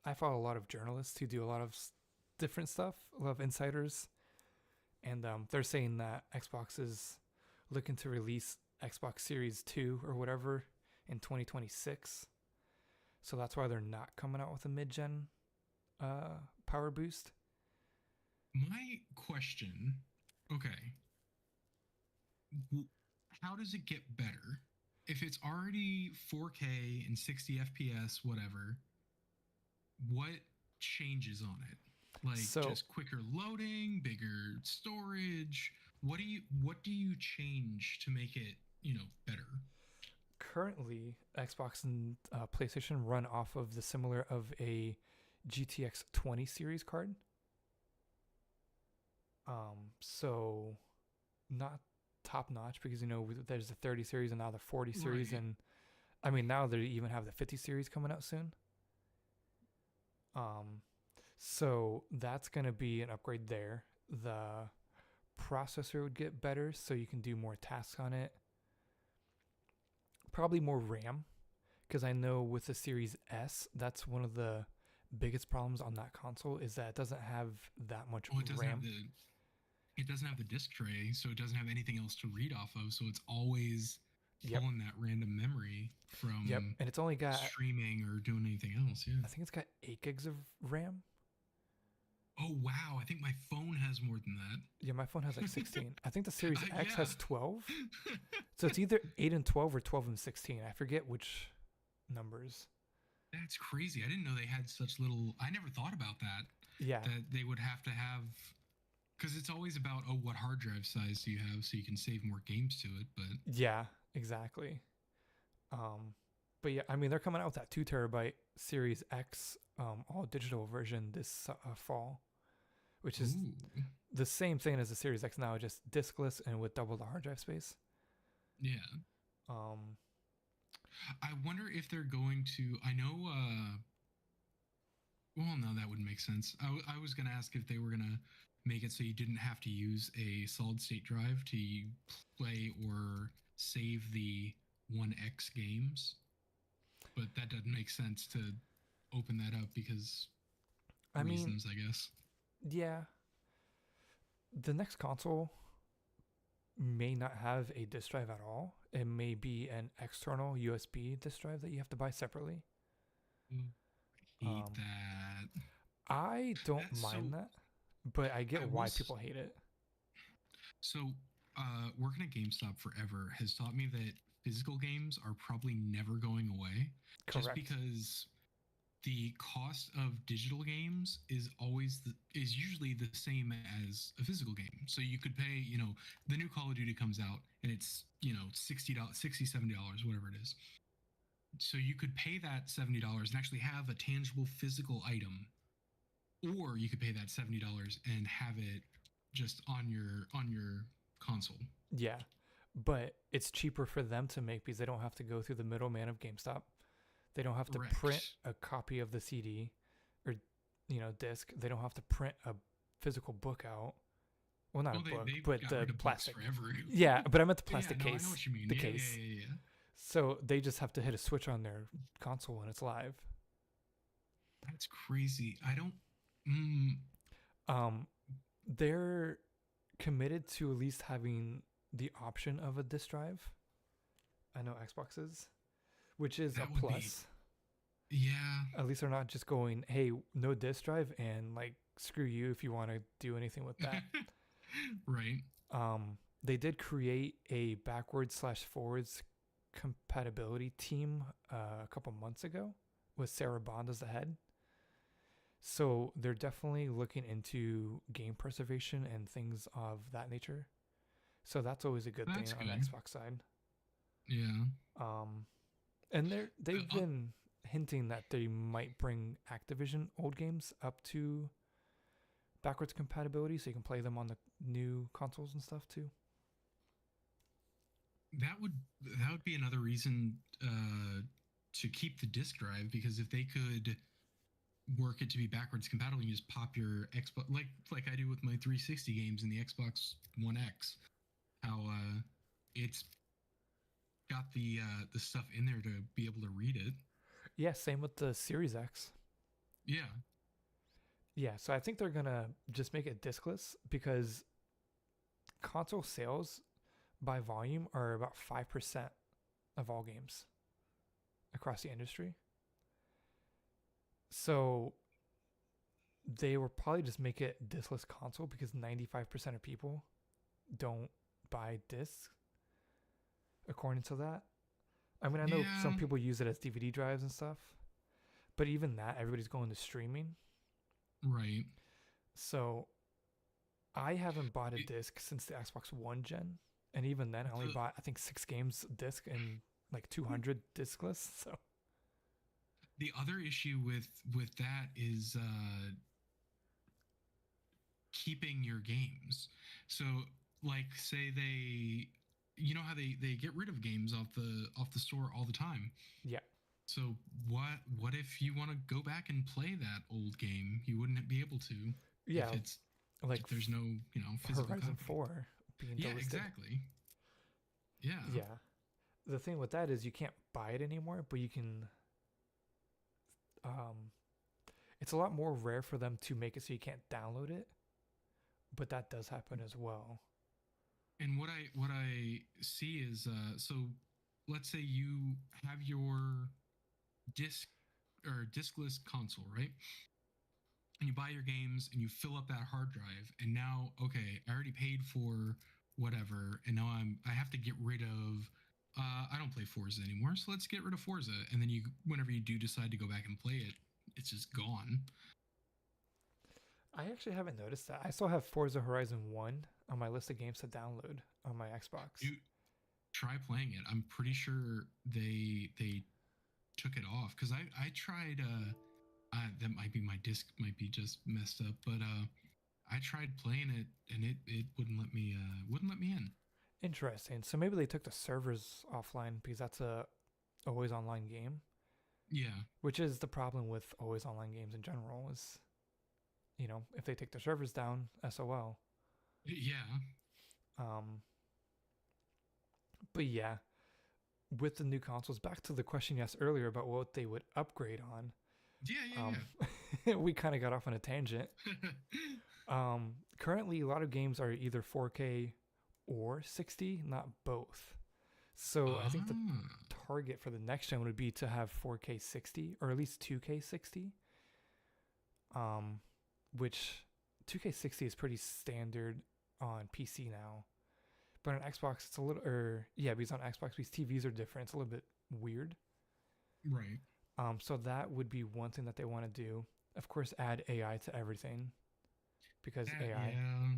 I follow a lot of journalists who do a lot of different stuff, a lot of insiders, and they're saying that Xbox is looking to release Xbox Series 2 or whatever in 2026. So that's why they're not coming out with a mid-gen power boost. My question, okay, how does it get better? If it's already 4K and 60 FPS, whatever, what changes on it? Like So just quicker loading, bigger storage. What do you change to make it, better? currently, Xbox and PlayStation run off of the similar of a GTX 20 series card. So not top notch because there's the 30 series and now the 40 series, Right. and I mean now they even have the 50 series coming out soon. Um, so that's gonna be an upgrade there. The processor would get better, so you can do more tasks on it. Probably more RAM, because I know with the Series S, that's one of the biggest problems on that console is that it doesn't have that much Well, RAM. it doesn't have the disk tray, so it doesn't have anything else to read off of. So it's always Yep, pulling that random memory yep, from and it's only got streaming or doing anything else. Yeah. I think it's got 8 gigs of RAM. Oh wow, I think my phone has more than Yeah, my phone has like that. 16. I think the Series X Yeah. has 12. So it's either 8 and 12 or 12 and 16. I forget which numbers. That's crazy. I didn't know they had such little. I never thought about that. Yeah, That they would have to have, because it's always about, oh, what hard drive size do you have so you can save more games to it. But yeah, exactly. But yeah, I mean they're coming out with that 2 terabyte Series X all digital version this fall, which is ooh, the same thing as the Series X now, just diskless and with double the hard drive space. yeah. Um, I wonder if they're going to. I know. Well, no, that wouldn't make sense. I was gonna ask if they were gonna make it so you didn't have to use a solid state drive to play or save the 1X games, but that doesn't make sense to open that up because I mean, reasons, I guess. yeah, the next console may not have a disk drive at all. It may be an external USB disk drive that you have to buy separately. Ooh, I hate Um, that. I don't That's so. mind that, but I I get why was people hate it. so working at GameStop forever has taught me that physical games are probably never going away, just Correct. because the cost of digital games is usually the same as a physical game. So you could pay, the new Call of Duty comes out and it's, $60, $70, whatever it is. So you could pay that $70 and actually have a tangible physical item, or you could pay that $70 and have it just on your console. Yeah, but it's cheaper for them to make because they don't have to go through the middleman of GameStop. They don't have to print Correct. a copy of the CD or disc. They don't have to print a physical book out. Well, not a Well, they book, they but got the rid of books plastic. forever. Yeah, but I meant the Yeah, plastic no, I know case. what you mean. The Yeah, yeah, case. yeah, yeah. So they just have to hit a switch on their console and it's live. That's crazy. I don't. Mm, Um, they're committed to at least having the option of a disk drive. I know Xbox is, which is a that would be. plus. Yeah. At least they're not just going, "Hey, no disk drive," and like screw you if you want to do anything with that. Right. They did create a backwards slash forwards compatibility team a couple months ago with Sarah Bond as the head. So they're definitely looking into game preservation and things of that nature. So that's always a good thing That's on the good. Xbox side. Yeah. Um, And Uh, they've uh, been hinting that they might bring Activision old games up to backwards compatibility, so you can play them on the new consoles and stuff too. that would that would be another reason to keep the disk drive, because if they could work it to be backwards compatible, you just pop your Xbox, like I do with my 360 games in the Xbox One X. How it's got the stuff in there to be able to read it. Yeah, same with the Series X. Yeah. Yeah, so I think they're gonna just make it diskless because console sales by volume are about 5% of all games across the industry. So they will probably just make it diskless console because 95% of people don't buy discs according to that. I mean, I know some Yeah. people use it as DVD drives and stuff, but even that, everybody's going to streaming. Right. So I haven't bought a It, disc since the Xbox One gen, and even then, I only the bought I think 6 games disc and like 200 discless. So the other issue with that is keeping your games. So, like, say they, you know how they get rid of games off the store all the time. yeah, So what if you want to go back and play that old game? You wouldn't be able to yeah, it's like if there's no, physical Horizon copy. 4 being Yeah, delisted. exactly. Yeah. Yeah, the thing with that is you can't buy it anymore, but you can. Um, it's a lot more rare for them to make it so you can't download it, but that does happen as well. And what I see is so let's say you have your disc or diskless console, right? And you buy your games and you fill up that hard drive, and now, okay, I already paid for whatever, and now I have to get rid of I don't play Forza anymore, so let's get rid of Forza. And then you, whenever you do decide to go back and play it, it's just gone. I actually haven't noticed that. I still have Forza Horizon 1 on my list of games to download on my Xbox. You try playing it. I'm pretty sure they took it off because I tried that might be, my disc might be just messed up, but I tried playing it and it wouldn't let me in. Interesting. So maybe they took the servers offline because that's a always online game, Yeah. which is the problem with always online games in general is, if they take their servers down, SOL. Yeah. Um, but yeah, with the new consoles, back to the question you asked earlier about what they would upgrade on. Yeah, We kind of got off on a tangent. yeah. Currently, a lot of games are either 4K or 60, not both. So I think the Ah. target for the next gen would be to have 4K 60 or at least 2K 60. Um, which 2K 60 is pretty standard on PC now. But on Xbox, it's a little, yeah, because on Xbox, these TVs are different. It's a little bit weird. Right. So that would be one thing that they want to do. Of course, add AI to everything because That, AI, yeah.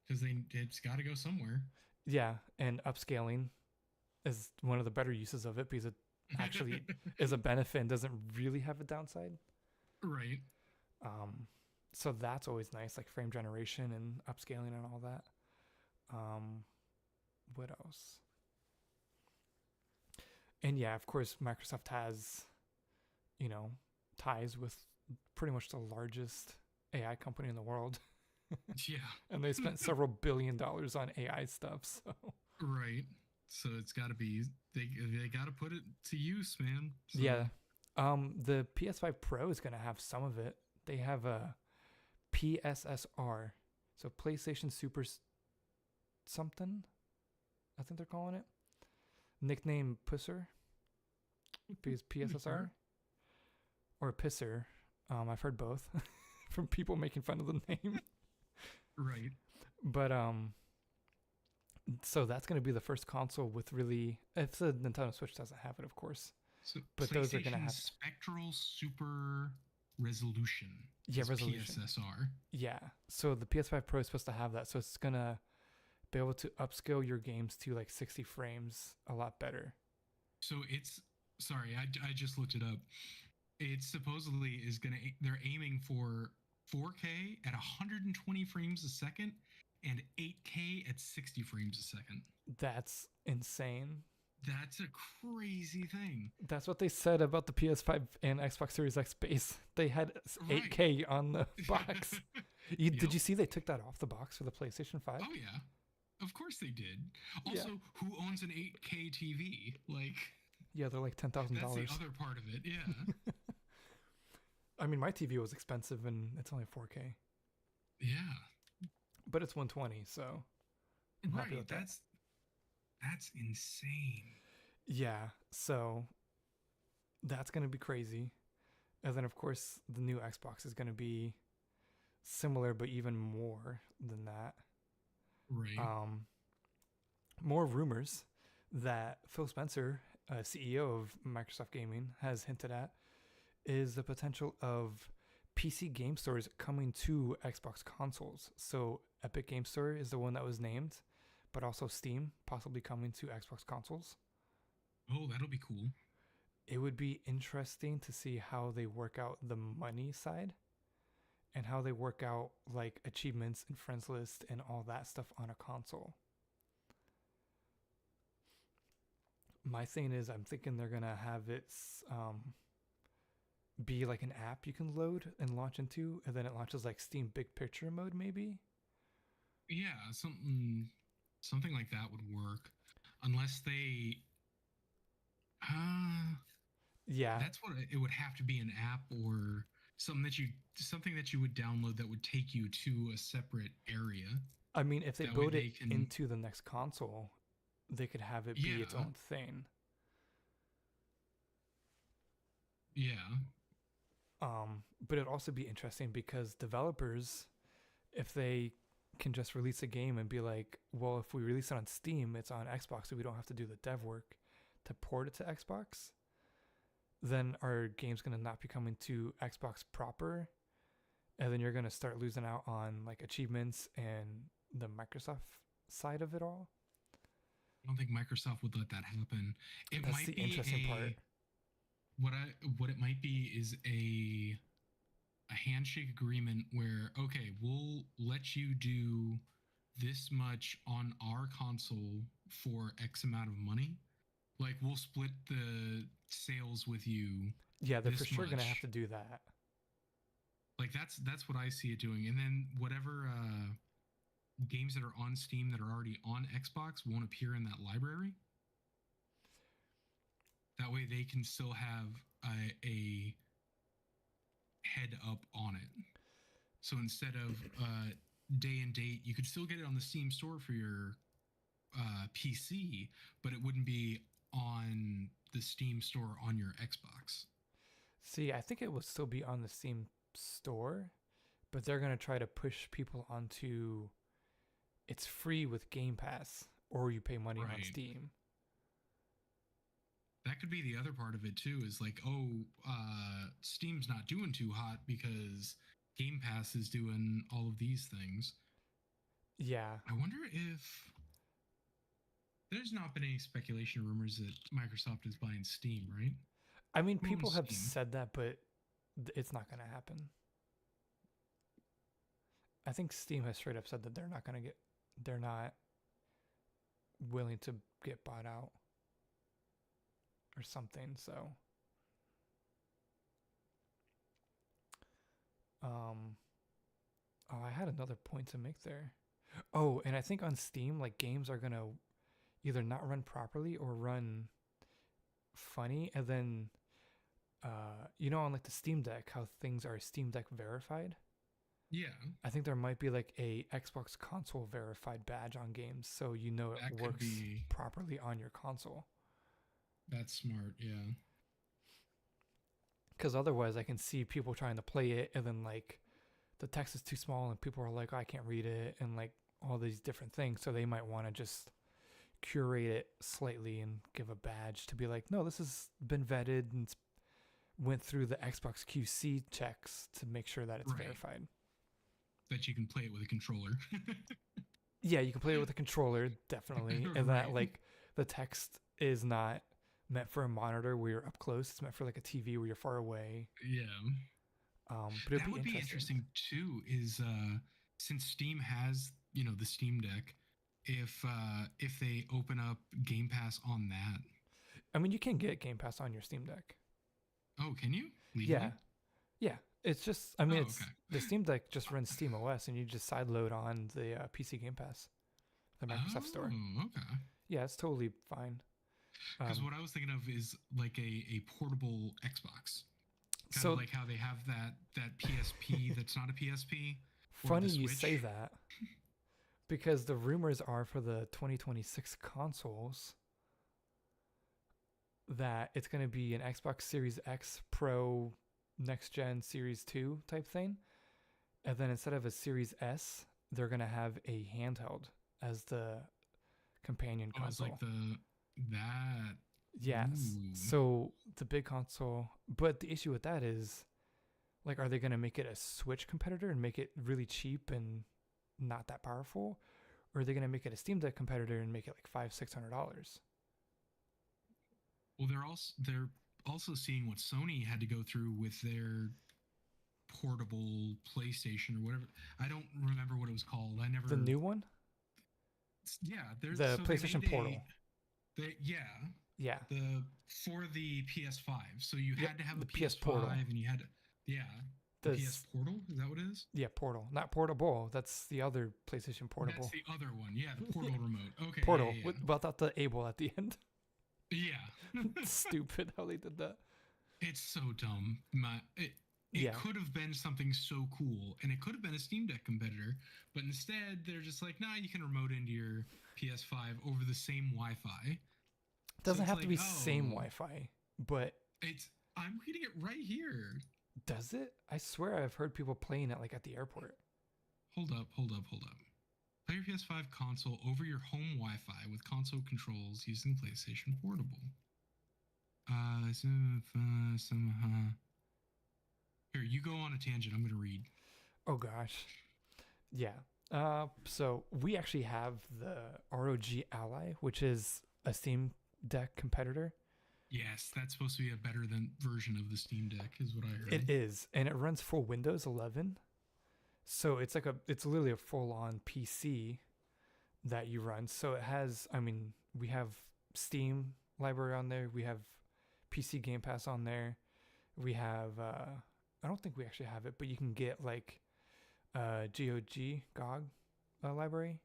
Because it's got to go somewhere. yeah, and upscaling is one of the better uses of it because it actually is a benefit and doesn't really have a downside. Right. Um, so that's always nice, like frame generation and upscaling and all that. What else? And yeah, of course, Microsoft has, you know, ties with pretty much the largest AI company in the world, Yeah. and they spent several $billion on AI stuff. So Right. So it's got to be, they got to put it to use, man. So, yeah, the PS5 Pro is gonna have some of it. They have a PSSR, so PlayStation Super something. I think they're calling it. Nickname Pusser, because PSSR or Pisser. I've heard both from people making fun of the name. Right. But so that's gonna be the first console with really, if the Nintendo Switch doesn't have it, of course. So But those are gonna have Spectral Super Resolution. Yeah, is resolution. PSSR. Yeah. So the PS5 Pro is supposed to have that. So it's gonna be able to upscale your games to like 60 frames a lot better. So sorry, I just looked it up. It supposedly is gonna. They're aiming for 4K at 120 frames a second and 8K at 60 frames a second. That's insane. That's a crazy thing. That's what they said about the PS5 and Xbox Series X base. They had Right. 8K on the box. Did Yep. you see they took that off the box for the PlayStation 5? Oh yeah. Of course they did. Yeah. Also, who owns an 8K TV? Like, Yeah, they're like $10,000. that's the other part of it. Yeah. I mean, my TV was expensive and it's only 4K, Yeah. but it's 120, so I'm happy Right. with that. That's insane. Yeah, so that's going to be crazy. And then, of course, the new Xbox is going to be similar, but even more than that. Right. More rumors that Phil Spencer, CEO of Microsoft Gaming, has hinted at is the potential of PC game stores coming to Xbox consoles. So Epic Game Store is the one that was named, but also Steam possibly coming to Xbox consoles. Oh, that'll be cool. It would be interesting to see how they work out the money side and how they work out like achievements and friends list and all that stuff on a console. My thing is, I'm thinking they're gonna have it be like an app you can load and launch into, and then it launches like Steam Big Picture mode, maybe. Yeah, something like that would work, unless they. Yeah, That's what it would have to be, an app or something that you would download that would take you to a separate area. I mean, if they That way build they it can- into the next console, they could have it be its Yeah. own thing. Yeah. But it'd also be interesting because developers, if they can just release a game and be like, well, if we release it on Steam, it's on Xbox, so we don't have to do the dev work to port it to Xbox, then our game's going to not be coming to Xbox proper. And then you're going to start losing out on like achievements and the Microsoft side of it all. I don't think Microsoft would let that happen. It That's might the be interesting part. What it might be is a handshake agreement where, okay, we'll let you do this much on our console for X amount of money. Like, we'll split the sales with you. Yeah, they're for this sure going to have much. to do that. Like, that's what I see it doing. And then whatever games that are on Steam that are already on Xbox won't appear in that library. That way they can still have a head up on it. So instead of day and date, you could still get it on the Steam store for your PC, but it wouldn't be on the Steam store on your Xbox. See, I think it will still be on the Steam store, but they're going to try to push people onto it's free with Game Pass or you pay money on Right. Steam. That could be the other part of it too, is like, Steam's not doing too hot because Game Pass is doing all of these things. Yeah. I wonder if there's not been any speculation or rumors that Microsoft is buying Steam, right? I mean, Who people owns have Steam? said that, but it's not going to happen. I think Steam has straight up said that they're not willing to get bought out or something. So, I had another point to make there. Oh, and I think on Steam, like games are gonna either not run properly or run funny, and then, on like the Steam Deck, how things are Steam Deck verified. Yeah, I think there might be like a Xbox console verified badge on games, so you know it that could works be. properly on your console. That's smart. Yeah. Because otherwise, I can see people trying to play it, and then like the text is too small, and people are like, "Oh, I can't read it," and like all these different things. So they might want to just curate it slightly and give a badge to be like, "No, this has been vetted and went through the Xbox QC checks to make sure that it's Right. verified." That you can play it with a controller. Yeah, you can play it with a controller, definitely, and that Right. like the text is not meant for a monitor where you're up close. It's meant for like a TV where you're far away. Yeah. But it'd That be would be interesting. interesting too. Is since Steam has the Steam Deck, if they open up Game Pass on that. I mean, you can get Game Pass on your Steam Deck. Oh, can you Yeah, legally? yeah. It's just, I mean, Oh, it's okay. the Steam Deck just runs Steam OS, and you just sideload on the PC Game Pass, the Microsoft Store. Oh, okay. Yeah, it's totally fine. Because Um, what I was thinking of is like a portable Xbox, kind of so like how they have that PSP that's not a PSP, or funny the you say Switch. that because the rumors are for the 2026 consoles that it's going to be an Xbox Series X Pro next gen Series 2 type thing. And then instead of a Series S, they're going to have a handheld as the companion Oh, it's like console. that. Yes. Ooh. So the big console, but the issue with that is like are they going to make it a Switch competitor and make it really cheap and not that powerful? Or are they going to make it a Steam Deck competitor and make it like $500-$600? Well, they're also seeing what Sony had to go through with their portable PlayStation or whatever. I don't remember what it was called. I The never. new one, Yeah, there's the so they PlayStation made Portal. yeah, Yeah. the for the PS5. So you Yep. had to have The a PS Portal. PS5 and you had to, yeah, the The PS Portal. Is that what it is? Yeah, Portal, not portable. That's the other PlayStation Portable. That's the other one. Yeah, the Portal remote. Okay, Portal yeah, without the able at the end. yeah. Yeah. Stupid how they did that. It's so dumb. It Yeah, could have been something so cool, and it could have been a Steam Deck competitor, but instead they're just like, nah, you can remote into your PS5 over the same Wi-Fi. So doesn't it's have to like, be same oh, Wi-Fi, but I'm reading it right here. does it? I swear I've heard people playing it like at the airport. Hold up. Play your PS5 console over your home Wi-Fi with console controls using PlayStation Portable. Here, you go on a tangent. I'm going to read. Oh gosh, yeah. So we actually have the ROG Ally, which is a Steam Deck competitor. Yes, that's supposed to be a better than version of the Steam Deck, is what I heard. It is, and it runs full Windows 11. So it's literally a full-on PC that you run. So it has, I mean, we have Steam library on there. We have PC Game Pass on there. We have, I don't think we actually have it, but you can get like GOG library,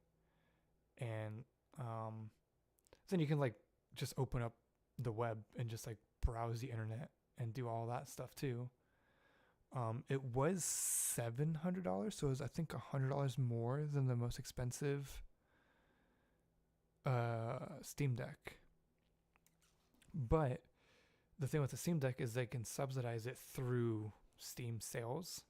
and then you can like just open up the web and just like browse the internet and do all that stuff too. It was $700, so it was I think $100 more than the most expensive Steam Deck. But the thing with the Steam Deck is they can subsidize it through Steam sales,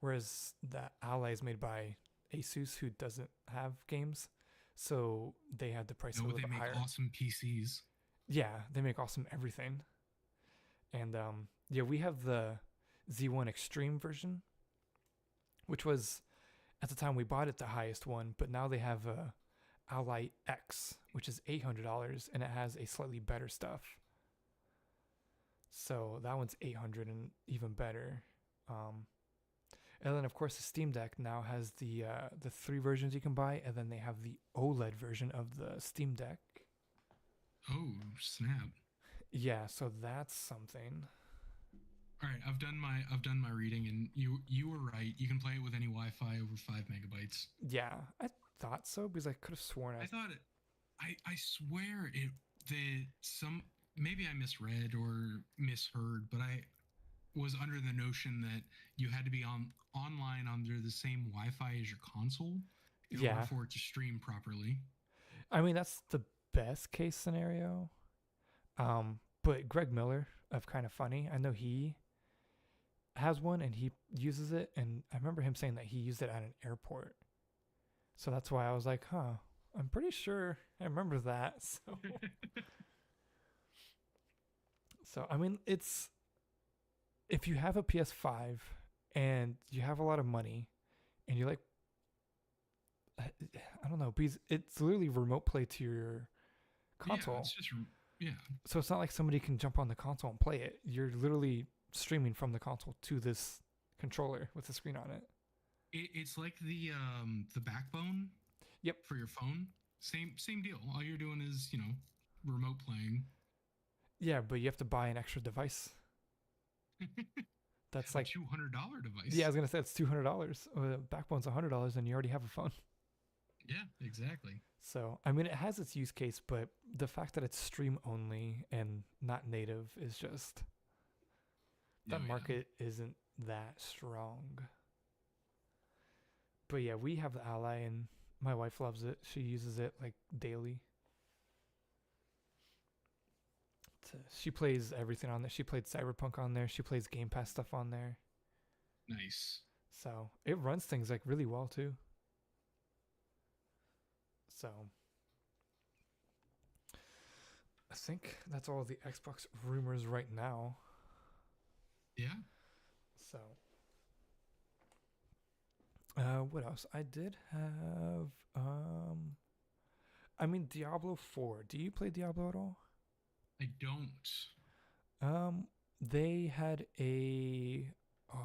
whereas the Ally is made by Asus, who doesn't have games, so they had the price a No, but little they bit make higher. awesome PCs. Yeah, they make awesome everything, and yeah, we have the Z1 Extreme version, which was at the time we bought it the highest one, but now they have a Ally X, which is $800, and it has a slightly better stuff. So that one's 800 and even better. And then of course the Steam Deck now has the three versions you can buy, and then they have the OLED version of the Steam Deck. Oh, snap. Yeah, so that's something. All right, I've done my reading, and you were right. You can play it with any Wi-Fi over 5 MB. Yeah, I thought so because I could have sworn I thought it. I swear it that some maybe I misread or misheard, but I was under the notion that you had to be online under the same Wi-Fi as your console in order Yeah, for it to stream properly. I mean that's the best case scenario. But Greg Miller of Kind of Funny, I know he has one and he uses it, and I remember him saying that he used it at an airport. So that's why I was like, huh, I'm pretty sure I remember that. So I mean, it's if you have a PS5 and you have a lot of money and you like, I don't know, because it's literally remote play to your Yeah, console. it's just Yeah. So it's not like somebody can jump on the console and play it. You're literally streaming from the console to this controller with the screen on it. It's like the backbone Yep. for your phone. Same deal. All you're doing is, remote playing. Yeah, but you have to buy an extra device. That's A like, $200 yeah, I device. was gonna say it's $200. Backbone's $100, and you already have a phone. Yeah, exactly. So I mean, it has its use case, but the fact that it's stream only and not native is just Oh, that yeah. market isn't that strong. But yeah, we have the Ally, and my wife loves it. She uses it like daily. She plays everything on there. She played Cyberpunk on there. She plays Game Pass stuff on there. Nice. So it runs things like really well too. So I think that's all the Xbox rumors right now. Yeah. So what else? I did have I mean Diablo 4. Do you play Diablo at all? I don't. Um they had a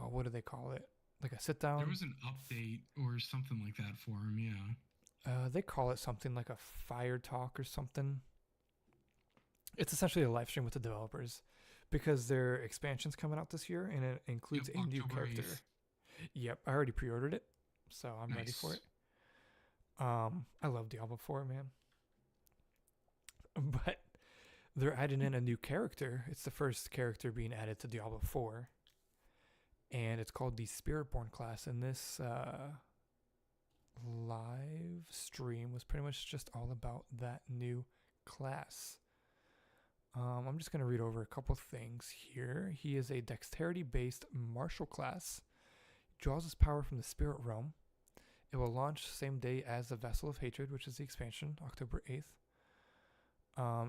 what do they call it? Like a sit There down. was an update or something like that for him. Yeah. They call it something like a fire talk or something. It's essentially a live stream with the developers because their expansion's coming out this year and it Yep. includes a new October character. 8th. Yep, I already pre-ordered it, so I'm ready for Nice. it. I love Diablo 4, man. But they're adding in a new character. It's the first character being added to Diablo 4, and it's called the Spiritborn class. And this live stream was pretty much just all about that new class. I'm just going to read over a couple things here. He is a dexterity based martial class, draws his power from the spirit realm. It will launch same day as the Vessel of Hatred, which is the expansion, October 8th.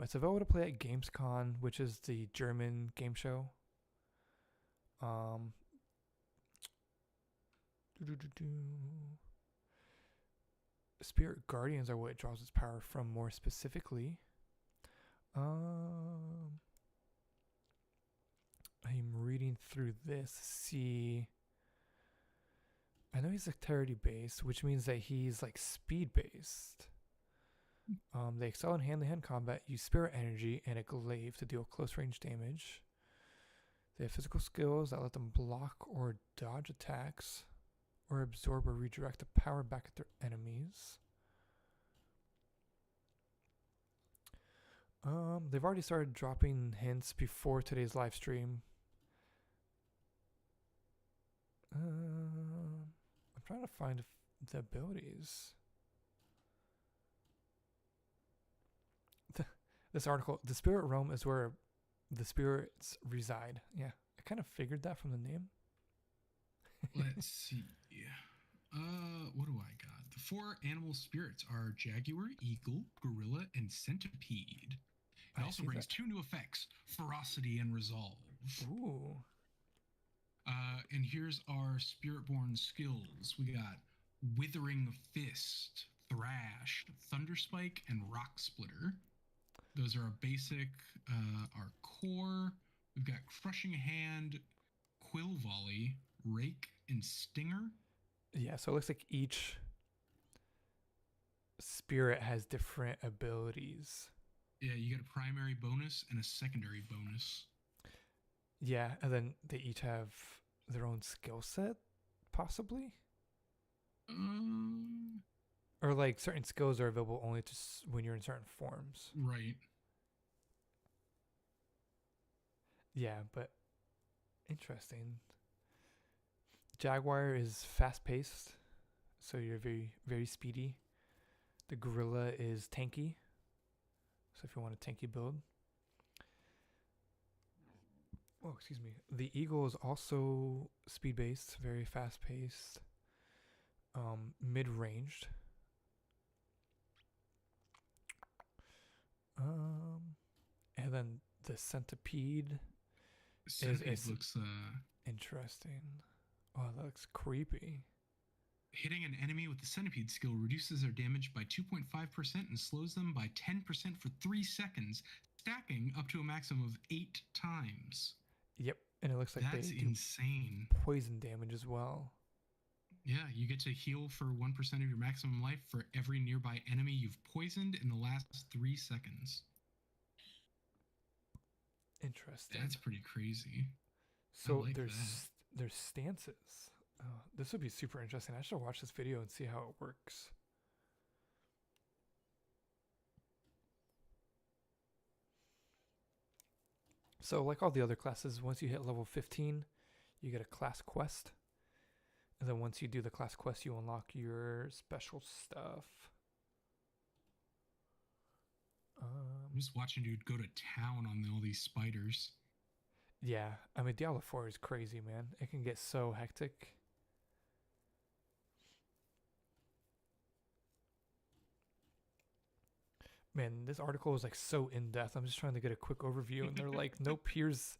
It's available to play at Gamescom, which is the German game show. Um, Spirit Guardians are what it draws its power from more specifically. I'm reading through this. See, I know he's dexterity based, which means that he's like speed based. They excel in hand-to-hand combat, use spirit energy and a glaive to deal close range damage. They have physical skills that let them block or dodge attacks, or absorb or redirect the power back at their enemies. They've already started dropping hints before today's live stream. I'm trying to find the abilities. This article, the spirit realm is where the spirits reside. Yeah, I kind of figured that from the name. Let's see. What do I got? The four animal spirits are jaguar, eagle, gorilla, and centipede. It I also see brings that. two new effects: ferocity and resolve. Ooh. And here's our spiritborn skills. We got withering fist, thrash, thunderspike, and rock splitter. Those are our basic, our core. We've got crushing hand, quill volley, rake, and stinger. Yeah, so it looks like each spirit has different abilities. Yeah, you get a primary bonus and a secondary bonus. Yeah, and then they each have their own skill set, possibly? Um, Or like certain skills are available only to when you're in certain forms. right. Yeah, but interesting. Jaguar is fast paced, so you're very, very speedy. The gorilla is tanky, so if you want a tanky build. Oh, excuse me. The eagle is also speed based, very fast paced, mid ranged. And then the centipede Centipede is looks interesting. Oh, that looks creepy. hitting an enemy with the centipede skill reduces their damage by 2.5% and slows them by 10% for 3 seconds. stacking up to a maximum of 8 times. Yep, and it looks like That's they do insane. poison damage as well. Yeah, you get to heal for 1% of your maximum life for every nearby enemy you've poisoned in the last 3 seconds. Interesting. That's pretty crazy. So like there's stances. This would be super interesting. I should watch this video and see how it works. So like all the other classes, once you hit level 15, you get a class quest. And then once you do the class quest, you unlock your special stuff. I'm just watching dude go to town on all these spiders. Yeah, I mean Diablo 4 is crazy, man. It can get so hectic. Man, this article is like so in depth. I'm just trying to get a quick overview, and they're like, nope, here's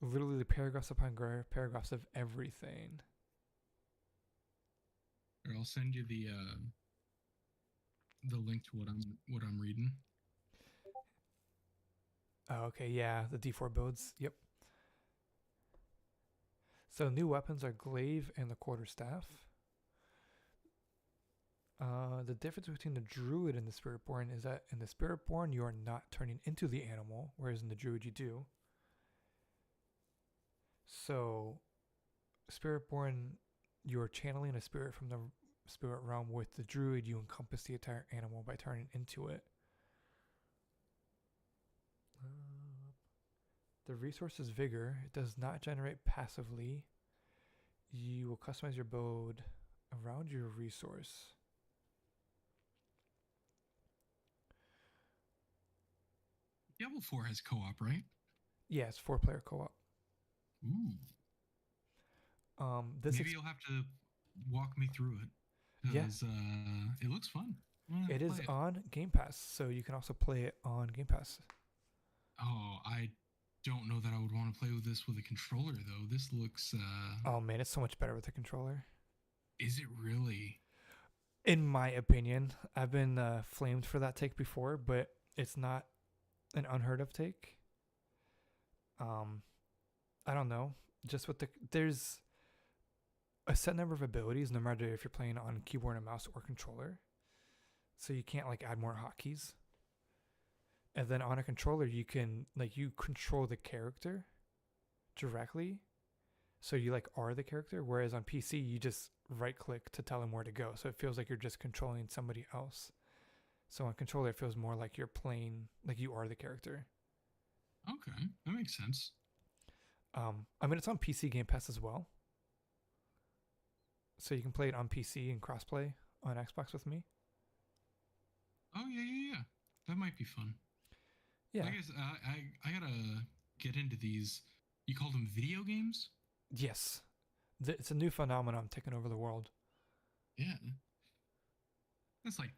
literally the paragraphs upon paragraphs of everything. Or I'll send you the link to what I'm reading. Oh, okay, yeah, the D4 builds. Yep. So new weapons are glaive and the quarterstaff. The difference between the druid and the spiritborn is that in the spiritborn you are not turning into the animal, whereas in the druid you do. So spiritborn, you're channeling a spirit from the spirit realm. With the druid, you encompass the entire animal by turning into it. The resource is vigor. It does not generate passively. You will customize your build around your resource. Diablo 4 has co-op, right? Yeah, it's 4-player co-op. Ooh. Maybe you'll have to walk me through it. Because it looks fun. It is on Game Pass, so you can also play it on Game Pass. Oh, I don't know that I would want to play with this with a controller, though. This looks... Oh, man, it's so much better with a controller. Is it really? In my opinion. I've been flamed for that take before, but it's not an unheard of take. I don't know. Just with there's a set number of abilities, no matter if you're playing on keyboard and mouse or controller. So you can't like add more hotkeys. And then on a controller, you can you control the character directly. So you are the character, whereas on PC, you just right click to tell them where to go. So it feels like you're just controlling somebody else. So on controller, it feels more like you're playing, like you are the character. Okay, that makes sense. I mean, it's on PC Game Pass as well. So you can play it on PC and crossplay on Xbox with me. Oh, yeah. That might be fun. Yeah. I guess I gotta get into these. You call them video games? Yes. It's a new phenomenon taking over the world. Yeah. That's like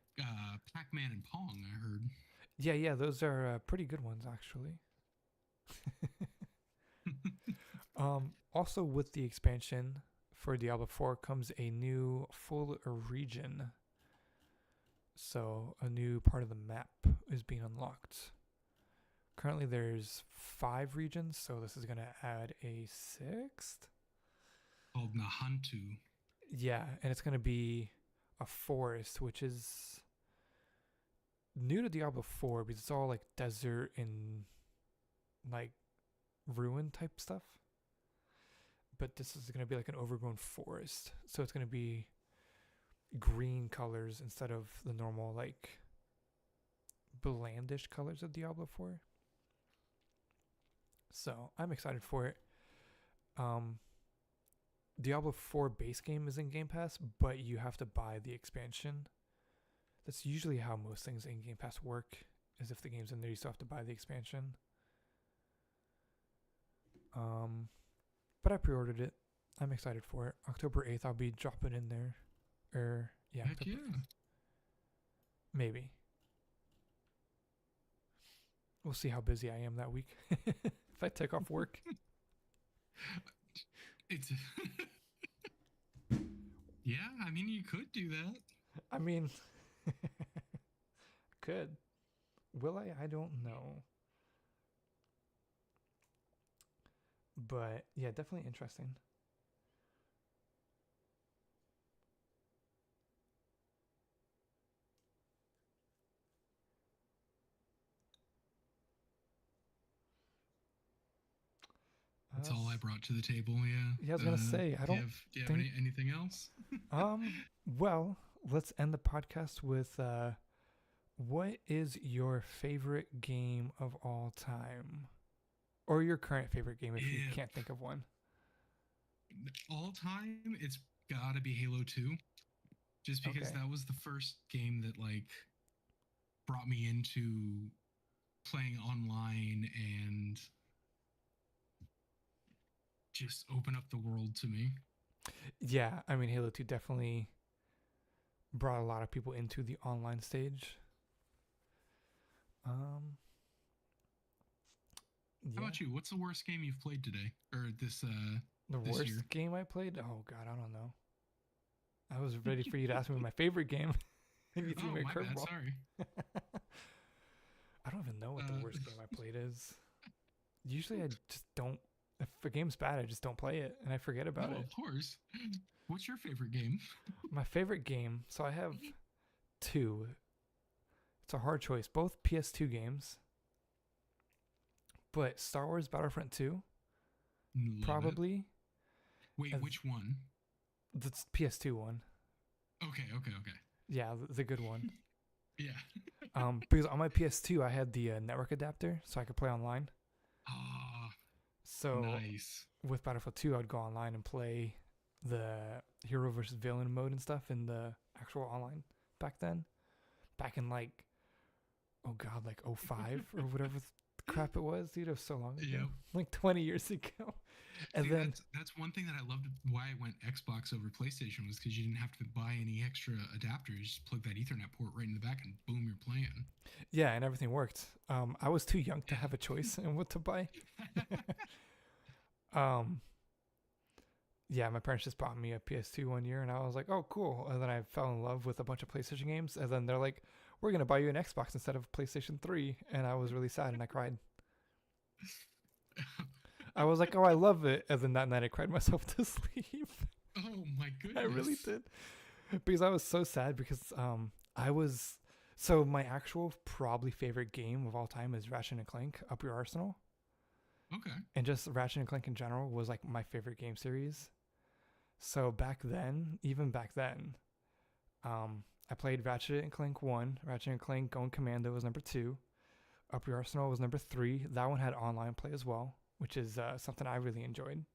Pac-Man and Pong, I heard. Yeah, those are pretty good ones, actually. Also, with the expansion for Diablo 4 comes a new full region. So a new part of the map is being unlocked. Currently there's 5 regions, so this is going to add a 6th. Called Nahantu. Yeah, and it's going to be a forest, which is new to Diablo 4 because it's all desert and ruin type stuff. But this is going to be an overgrown forest. So it's going to be green colors instead of the normal blandish colors of Diablo 4. So I'm excited for it. Diablo 4 base game is in Game Pass, but you have to buy the expansion. That's usually how most things in Game Pass work, is if the game's in there, you still have to buy the expansion. But I pre-ordered it. I'm excited for it. October 8th, I'll be dropping in there. Heck yeah. Maybe. We'll see how busy I am that week. If I take off work. It's yeah, I mean, you could do that. I mean, could. Will I? I don't know. But yeah, definitely interesting. That's Uh, all I s- brought to the table. Yeah. yeah, I was gonna say I Do you don't have think. anything else? Well, let's end the podcast with what is your favorite game of all time, or your current favorite game if you If can't think of one? all time, it's gotta be Halo 2, just because Okay. that was the first game that like brought me into playing online and just open up the world to me. Yeah, I mean Halo 2 definitely brought a lot of people into the online stage. Um, How yeah. about you? What's the worst game you've played today or The this year? worst game I played? Oh god, I don't know. I was ready for you to ask me my favorite game, and you threw Oh, me a my bad. curveball. Sorry. I don't even know what the Uh, worst game I played is. Usually, I just don't. If a game's bad, I just don't play it, and I forget about no, it. of course. What's your favorite game? My favorite game. So I have two. It's a hard choice. Both PS2 games, but Star Wars Battlefront 2 Love it. probably. Wait, As which one? the PS2 one. Okay, okay, okay. Yeah, the good one. Yeah. Because on my PS2 I had the network adapter, so I could play online. Ah, So nice. with Battlefield 2, I'd go online and play the hero versus villain mode and stuff in the actual online back then. Back in like, oh god, like '05 or whatever the crap it was, dude. It was so long ago, Yep. like 20 years ago. And See, then, that's one thing that I loved why I went Xbox over PlayStation was because you didn't have to buy any extra adapters. Just plug that Ethernet port right in the back, and boom, you're playing. yeah, and everything worked. I was too young to Yeah. have a choice in what to buy. um, yeah, my parents just bought me a PS2 one year, and I was like, oh, cool. And then I fell in love with a bunch of PlayStation games, and then they're like, we're gonna buy you an Xbox instead of PlayStation 3, and I was really sad and I cried. I was like, oh, I love it, and then that night I cried myself to sleep. Oh my I really goodness. did because I was so sad because I was so my actual probably favorite game of all time is Ratchet and Clank Up Your Arsenal, Okay. and just Ratchet and Clank in general was like my favorite game series. So back then, even back then, I played Ratchet and Clank 1, Ratchet and Clank Going Commando was number 2, Up Your Arsenal was number 3. That one had online play as well, which is something I really enjoyed.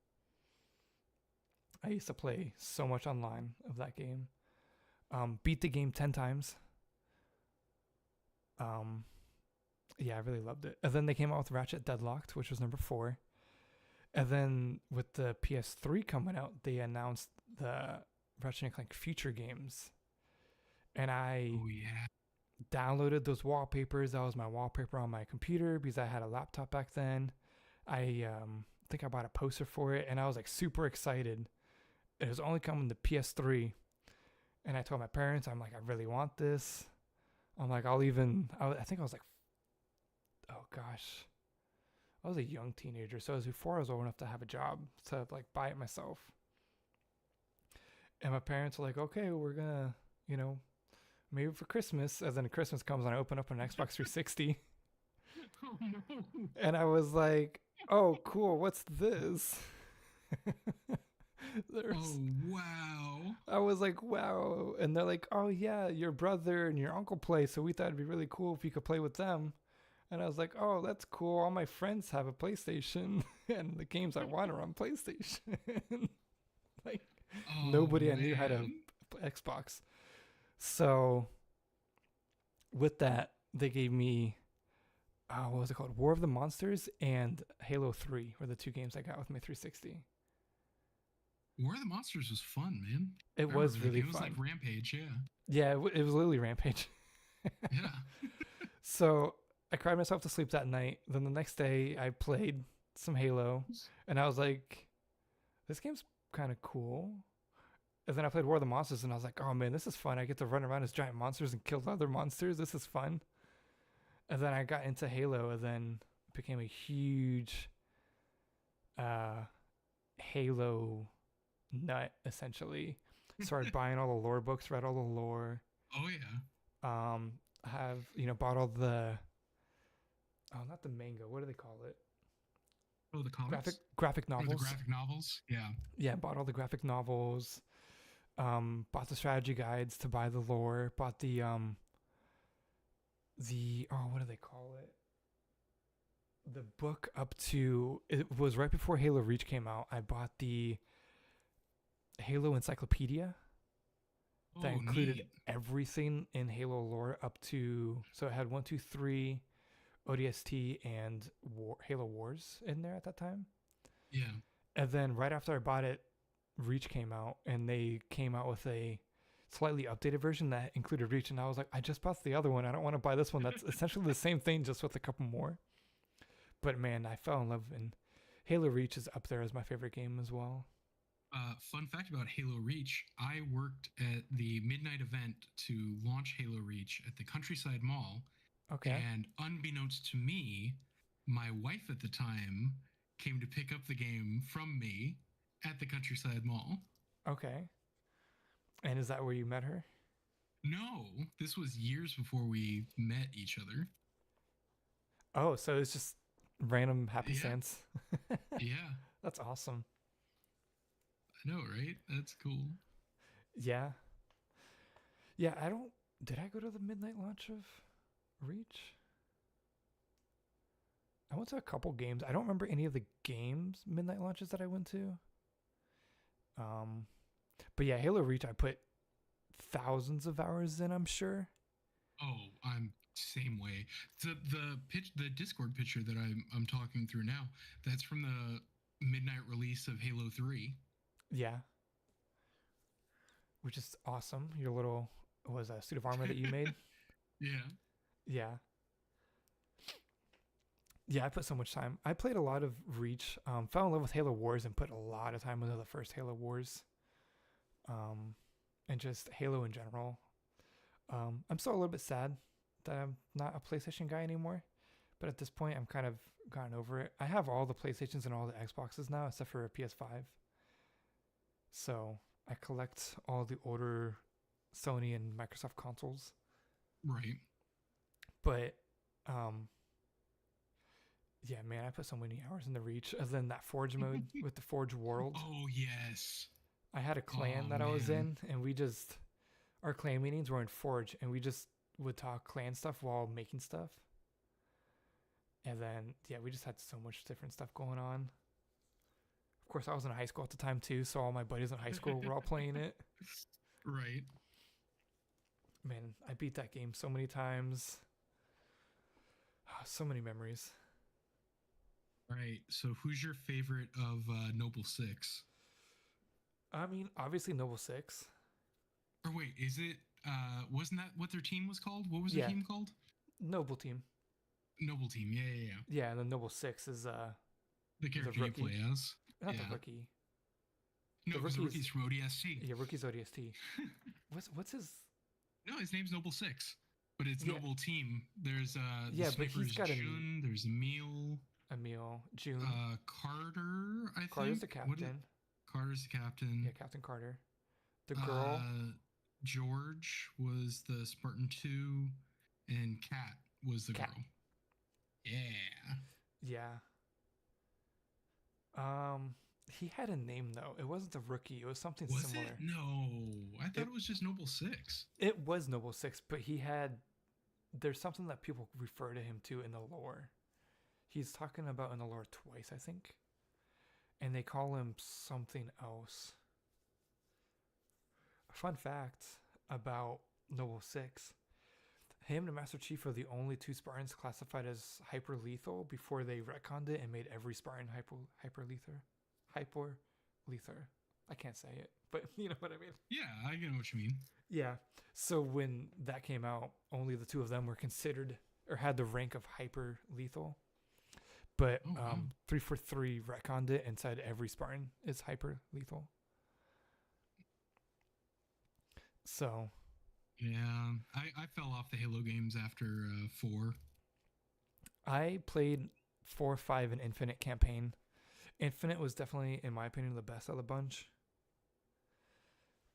I used to play so much online of that game. Beat the game 10 times. Um, yeah, I really loved it. And then they came out with Ratchet Deadlocked, which was number 4. And then with the PS3 coming out, they announced the Ratchet and Clank future games. And I Oh yeah. downloaded those wallpapers. That was my wallpaper on my computer because I had a laptop back then. I think I bought a poster for it, and I was like super excited. It was only coming to PS3, and I told my parents, I'm like, I really want this. I'm like, I think I was like, oh gosh, I was a young teenager, so it was before I was old enough to have a job to like buy it myself. And my parents were like, okay, we're gonna, you know, maybe for Christmas. And then Christmas comes and I open up an Xbox 360, Oh no. and I was like, oh cool, what's this? There's Oh wow. I was like, wow. And they're like, oh, yeah, your brother and your uncle play. So we thought it'd be really cool if you could play with them. And I was like, oh, that's cool. All my friends have a PlayStation and the games I want are on PlayStation. Like, Oh nobody I knew had a man. Xbox. So with that, they gave me, what was it called? War of the Monsters and Halo 3 were the two games I got with my 360. War of the Monsters was fun, man. It I was remember that really game. It was like fun. Rampage, yeah. Yeah, it was literally Rampage. Yeah. So I cried myself to sleep that night. Then the next day, I played some Halo, and I was like, "This game's kind of cool." And then I played War of the Monsters, and I was like, "Oh man, this is fun! I get to run around as giant monsters and kill other monsters. This is fun." And then I got into Halo, and then it became a huge uh, Halo nut essentially. Started buying all the lore books, read all the lore. Oh yeah. Have bought all the not the manga. What do they call it? Oh, the Graphic comics graphic or the novels. graphic novels. Yeah. Yeah, bought all the graphic novels. Bought the strategy guides to buy the lore. Bought the what do they call it? The book up to it was right before Halo Reach came out. I bought the Halo Encyclopedia that Oh, included neat. everything in Halo lore up to so it had 1, 2, 3, ODST and Halo Wars in there at that time. Yeah. And then right after I bought it, Reach came out, and they came out with a slightly updated version that included Reach, and I was like, I just bought the other one. I don't want to buy this one. That's essentially the same thing, just with a couple more. But man, I fell in love, and Halo Reach is up there as my favorite game as well. Fun fact about Halo Reach: I worked at the midnight event to launch Halo Reach at the Countryside Mall, Okay, and unbeknownst to me, my wife at the time came to pick up the game from me at the Countryside Mall. okay. And is that where you met her? No, this was years before we met each other. Oh, so it's just random Yeah, happenstance. yeah, That's awesome. I know, right? That's cool. Yeah, yeah. I don't. Did I go to the midnight launch of Reach? I went to a couple games. I don't remember any of the games midnight launches that I went to. Um, but yeah, Halo Reach, I put thousands of hours in. I'm sure. Oh, I'm same way. The Discord picture that I'm talking through now, that's from the midnight release of Halo 3. Yeah, which is awesome. Your little was a suit of armor that you made. Yeah. Yeah, yeah. I put so much time. I played a lot of Reach. Fell in love with Halo Wars and put a lot of time into the first Halo Wars. Um, and just Halo in general. I'm still a little bit sad that I'm not a PlayStation guy anymore. But at this point, I'm kind of gotten over it. I have all the PlayStations and all the Xboxes now, except for a PS5. So I collect all the older Sony and Microsoft consoles. Right. But um, yeah, man, I put so many hours in the Reach. And then that Forge mode with the Forge World. Oh yes. I had a Oh clan that I was man. in, and our clan meetings were in Forge, and we just would talk clan stuff while making stuff. And then, yeah, we just had so much different stuff going on. Of course, I was in high school at the time too, so all my buddies in high school were all playing it. Right. Man, I beat that game so many times. So many memories. Right. So who's your favorite of Noble Six? I mean, obviously Noble Six. Or wait, is it wasn't that what their team was called? What was their Yeah, team called? Noble team. Noble Team. Yeah, yeah, yeah. Yeah, and then Noble Six The is a character you rookie. play as. Not the Yeah. rookie. No, The because the rookie's rookie's from ODSC. yeah, rookie's ODST. What's his? No, his name's Noble Six, but it's Yeah, Noble Team. There's the yeah, but he's sniper's got Jun. There's Emil. Emil, June. Carter, I Carter's think. the What? captain. Carter's the captain. Yeah, Captain Carter. The girl, Uh, George was the Spartan 2, and Kat was the Cat. girl. Yeah. Yeah. He had a name though. It wasn't the rookie. It was something Was it? similar. No, I thought It it was just Noble Six. it was Noble Six, but he had. There's something that people refer to him to in the lore. He's talking about in the lore twice, I think, and they call him something else. Fun fact about Noble Six: him and Master Chief are the only two Spartans classified as hyper lethal before they retconned it and made every Spartan hyper lethal. I can't say it, but you know what I mean. Yeah, I get what you mean. Yeah. So when that came out, only the two of them were considered or had the rank of hyper lethal. But Oh wow. 343 retconned it and said every Spartan is hyper lethal. So Yeah, I fell off the Halo games after 4. I played 4, 5, and Infinite campaign, Infinite was definitely, in my opinion, the best of the bunch.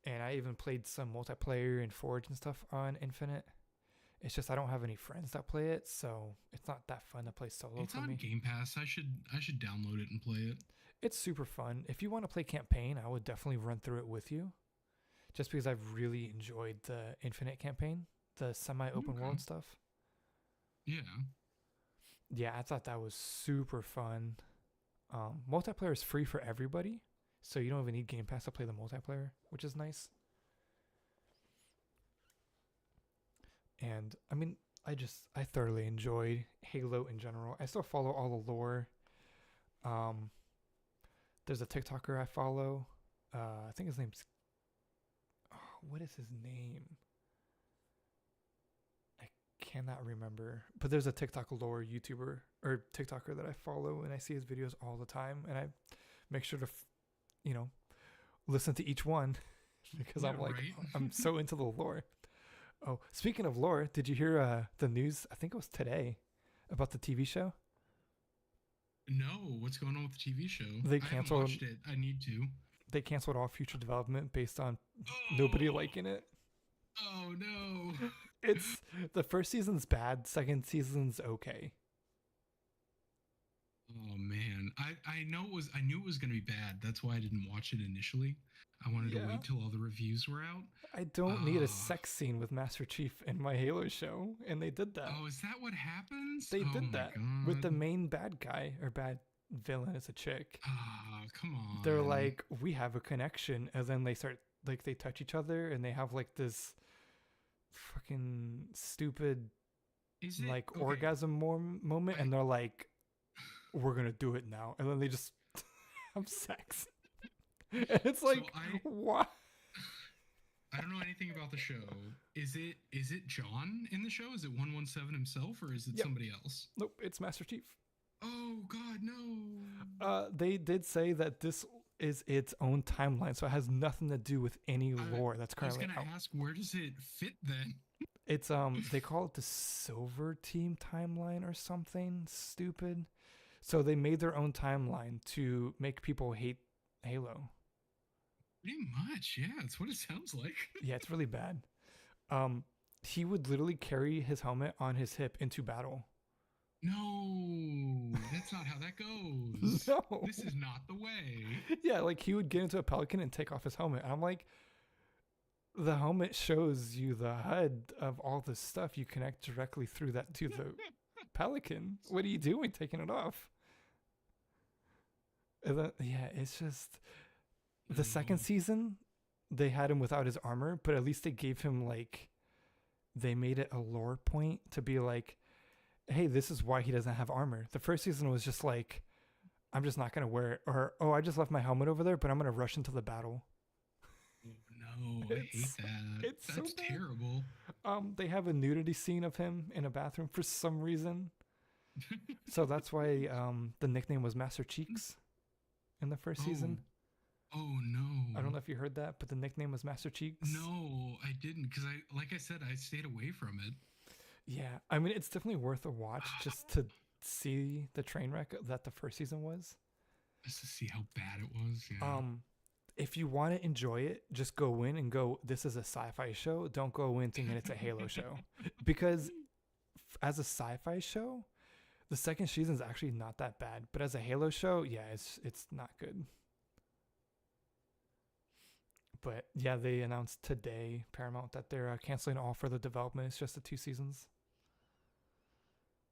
And I even played some multiplayer and Forge and stuff on Infinite. It's just I don't have any friends that play it, so it's not that fun to play solo It's for on me. Game Pass. I should download it and play it. It's super fun. If you want to play campaign, I would definitely run through it with you. Just because I've really enjoyed the Infinite campaign, the semi-open world stuff. Yeah. Yeah, I thought that was super fun. Multiplayer is free for everybody, so you don't even need Game Pass to play the multiplayer, which is nice. And I mean, I thoroughly enjoyed Halo in general. I still follow all the lore. There's a TikToker I follow. I think his name's, what is his name? I cannot remember. But there's a TikTok lore YouTuber or TikToker that I follow, and I see his videos all the time, and I make sure to, listen to each one because Yeah, I'm like, right? I'm so into the lore. Oh, speaking of lore, did you hear the news? I think it was today about the TV show. No, what's going on with the TV show? They I haven't canceled. watched it. I need to. They canceled all future development based on nobody liking it. Oh no. It's the first season's bad, second season's okay. Oh man. I knew it was gonna be bad. That's why I didn't watch it initially. I wanted to wait till all the reviews were out. I don't need a Ah. sex scene with Master Chief in my Halo show, and they did that. Oh, is that what happens? They Oh did my that God. with the main bad guy or bad villain as a chick. Ah, come on. They're like, we have a connection, and then they start like they touch each other, and they have like this fucking stupid Is it like okay, orgasm moment, and they're like, we're gonna do it now, and then they just have sex. And it's So like, what? I don't know anything about the show. Is it John in the show? Is it 117 himself, or is it Yep. somebody else? Nope, it's Master Chief. Oh God, no. They did say that this is its own timeline, so it has nothing to do with any lore that's I was currently gonna out. ask, where does it fit then? It's they call it the Silver Team timeline or something stupid. So they made their own timeline to make people hate Halo. Pretty much, yeah. That's what it sounds like. Yeah, it's really bad. He would literally carry his helmet on his hip into battle. No, that's not how that goes. No. This is not the way. Yeah, like he would get into a Pelican and take off his helmet. And I'm like, the helmet shows you the HUD of all this stuff. You connect directly through that to the Pelican. What are you doing taking it off? And then, yeah, it's just the second season, they had him without his armor, but at least they gave him like, they made it a lore point to be like, hey, this is why he doesn't have armor. The first season was just like, I'm just not going to wear it. Or, oh, I just left my helmet over there, but I'm going to rush into the battle. No, I hate that. It's so That's bad. terrible. They have a nudity scene of him in a bathroom for some reason. So that's why the nickname was Master Cheeks in the first season. Oh no. I don't know if you heard that, but the nickname was Master Cheeks. No, I didn't, because like I said, I stayed away from it. Yeah, I mean, it's definitely worth a watch just to see the train wreck that the first season was. Just to see how bad it was. Yeah. If you want to enjoy it, just go in and go, this is a sci-fi show. Don't go in thinking it's a Halo show. Because as a sci-fi show, the second season is actually not that bad. But as a Halo show, yeah, it's not good. But yeah, they announced today, Paramount, that they're canceling all further development. It's just the 2 seasons.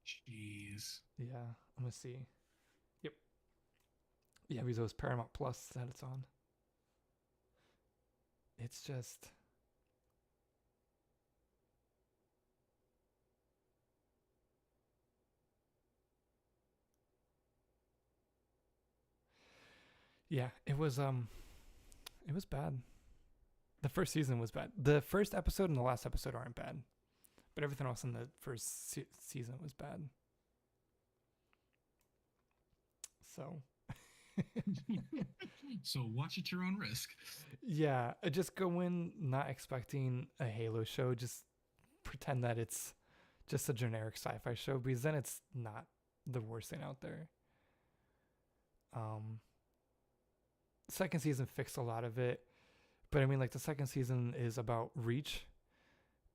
Jeez. Yeah, I'm going to see. Yep. Yeah, because it was Paramount Plus that it's on. It's just... Yeah, it was bad. The first season was bad. The first episode and the last episode aren't bad, but everything else in the first season was bad. So, So watch at your own risk. yeah, just go in not expecting a Halo show. Just pretend that it's just a generic sci-fi show, because then it's not the worst thing out there. Second season fixed a lot of it, but I mean, like the second season is about Reach,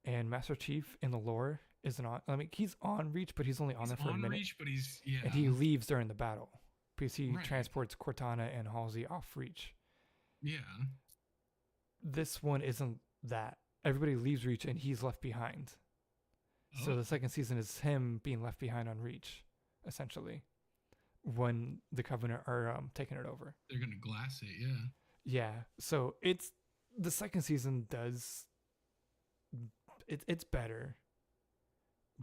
and Master Chief in the lore isn't on. I mean, he's on Reach, but he's only on He's there for a on minute, Reach, but he's yeah. and he leaves during the battle because he Right. transports Cortana and Halsey off Reach. Yeah. This one isn't that. Everybody leaves Reach, and he's left behind. So Oh, the second season is him being left behind on Reach, essentially, when the Covenant are taking it over. they're gonna glass it. Yeah. Yeah. So it's the second season does it's better,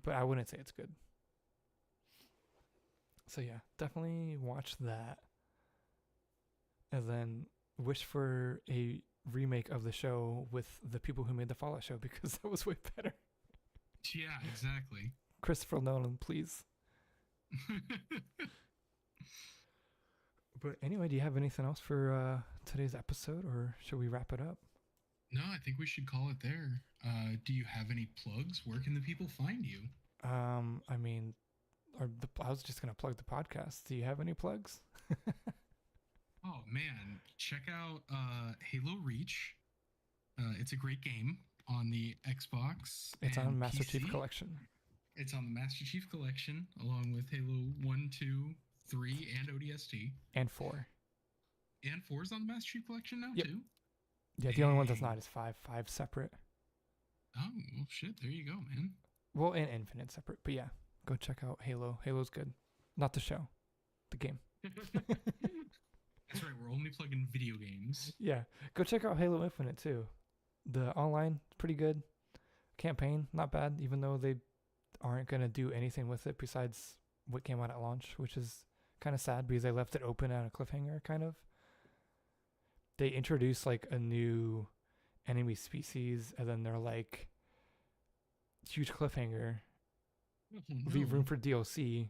but I wouldn't say it's good. So yeah, definitely watch that, and then wish for a remake of the show with the people who made the Fallout show because that was way better. Yeah. Exactly. Christopher Nolan, please. But anyway, do you have anything else for today's episode, or should we wrap it up? No, I think we should call it there. Do you have any plugs? Where can the people find you? I mean, I was just gonna plug the podcast. Do you have any plugs? Oh man, check out Halo Reach. It's a great game on the Xbox. It's and on Master PC. Chief Collection. It's on the Master Chief Collection, along with Halo 1, 2, 3, and ODST. And 4. And 4 is on the Master Chief Collection now, Yep. too? Yeah, the only one that's Dang. not is 5. 5 separate. Oh, well, shit. There you go, man. Well, and Infinite separate. But yeah, go check out Halo. Halo's good. Not the show, the game. That's right. We're only plugging video games. Yeah, go check out Halo Infinite too. The online, pretty good. Campaign, not bad, even though they aren't going to do anything with it besides what came out at launch, which is kind of sad because they left it open at a cliffhanger, kind of. They introduced like a new enemy species, and then they're like, huge cliffhanger, Oh, leave room no. for DLC.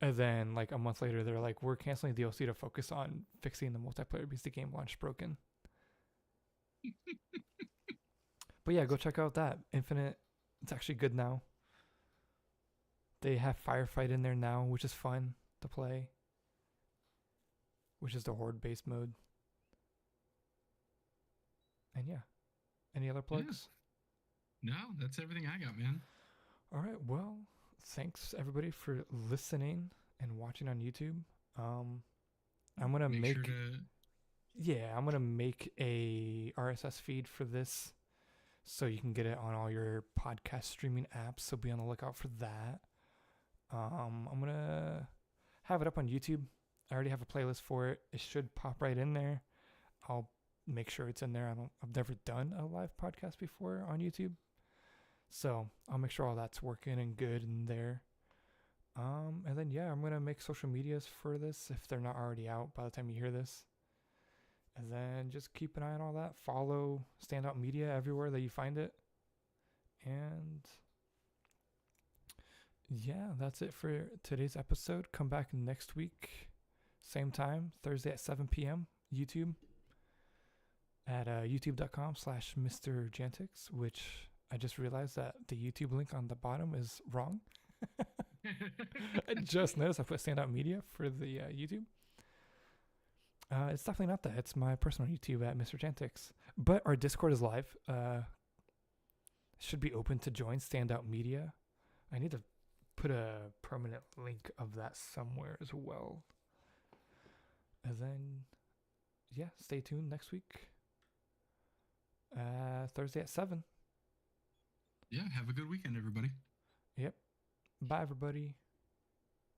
And then like a month later, they're like, we're canceling DLC to focus on fixing the multiplayer because the game launched broken. But yeah, go check out that Infinite. It's actually good now. They have Firefight in there now, which is fun to play, which is the horde-based mode. And yeah, any other plugs? No, that's everything I got, man. All right. Well, thanks everybody for listening and watching on YouTube. I'm gonna Make sure to. I'm gonna make a RSS feed for this, so you can get it on all your podcast streaming apps. So be on the lookout for that. I'm gonna have it up on YouTube. I already have a playlist for it. It should pop right in there. I'll make sure it's in there. I've never done a live podcast before on YouTube, so I'll make sure all that's working and good in there. And then yeah, I'm gonna make social medias for this if they're not already out by the time you hear this. And then just keep an eye on all that. Follow Standout Media everywhere that you find it. And yeah, that's it for today's episode. Come back next week, same time, Thursday at 7 p.m. YouTube at youtube.com/Mr. Jantix, which I just realized that the YouTube link on the bottom is wrong. I just noticed I put Standout Media for the YouTube. It's definitely not that. It's my personal YouTube at Mr. Jantix. But our Discord is live. Should be open to join Standout Media. I need to put a permanent link of that somewhere as well. And then, yeah, stay tuned next week. Thursday at 7. Yeah, have a good weekend, everybody. Yep. Bye, everybody.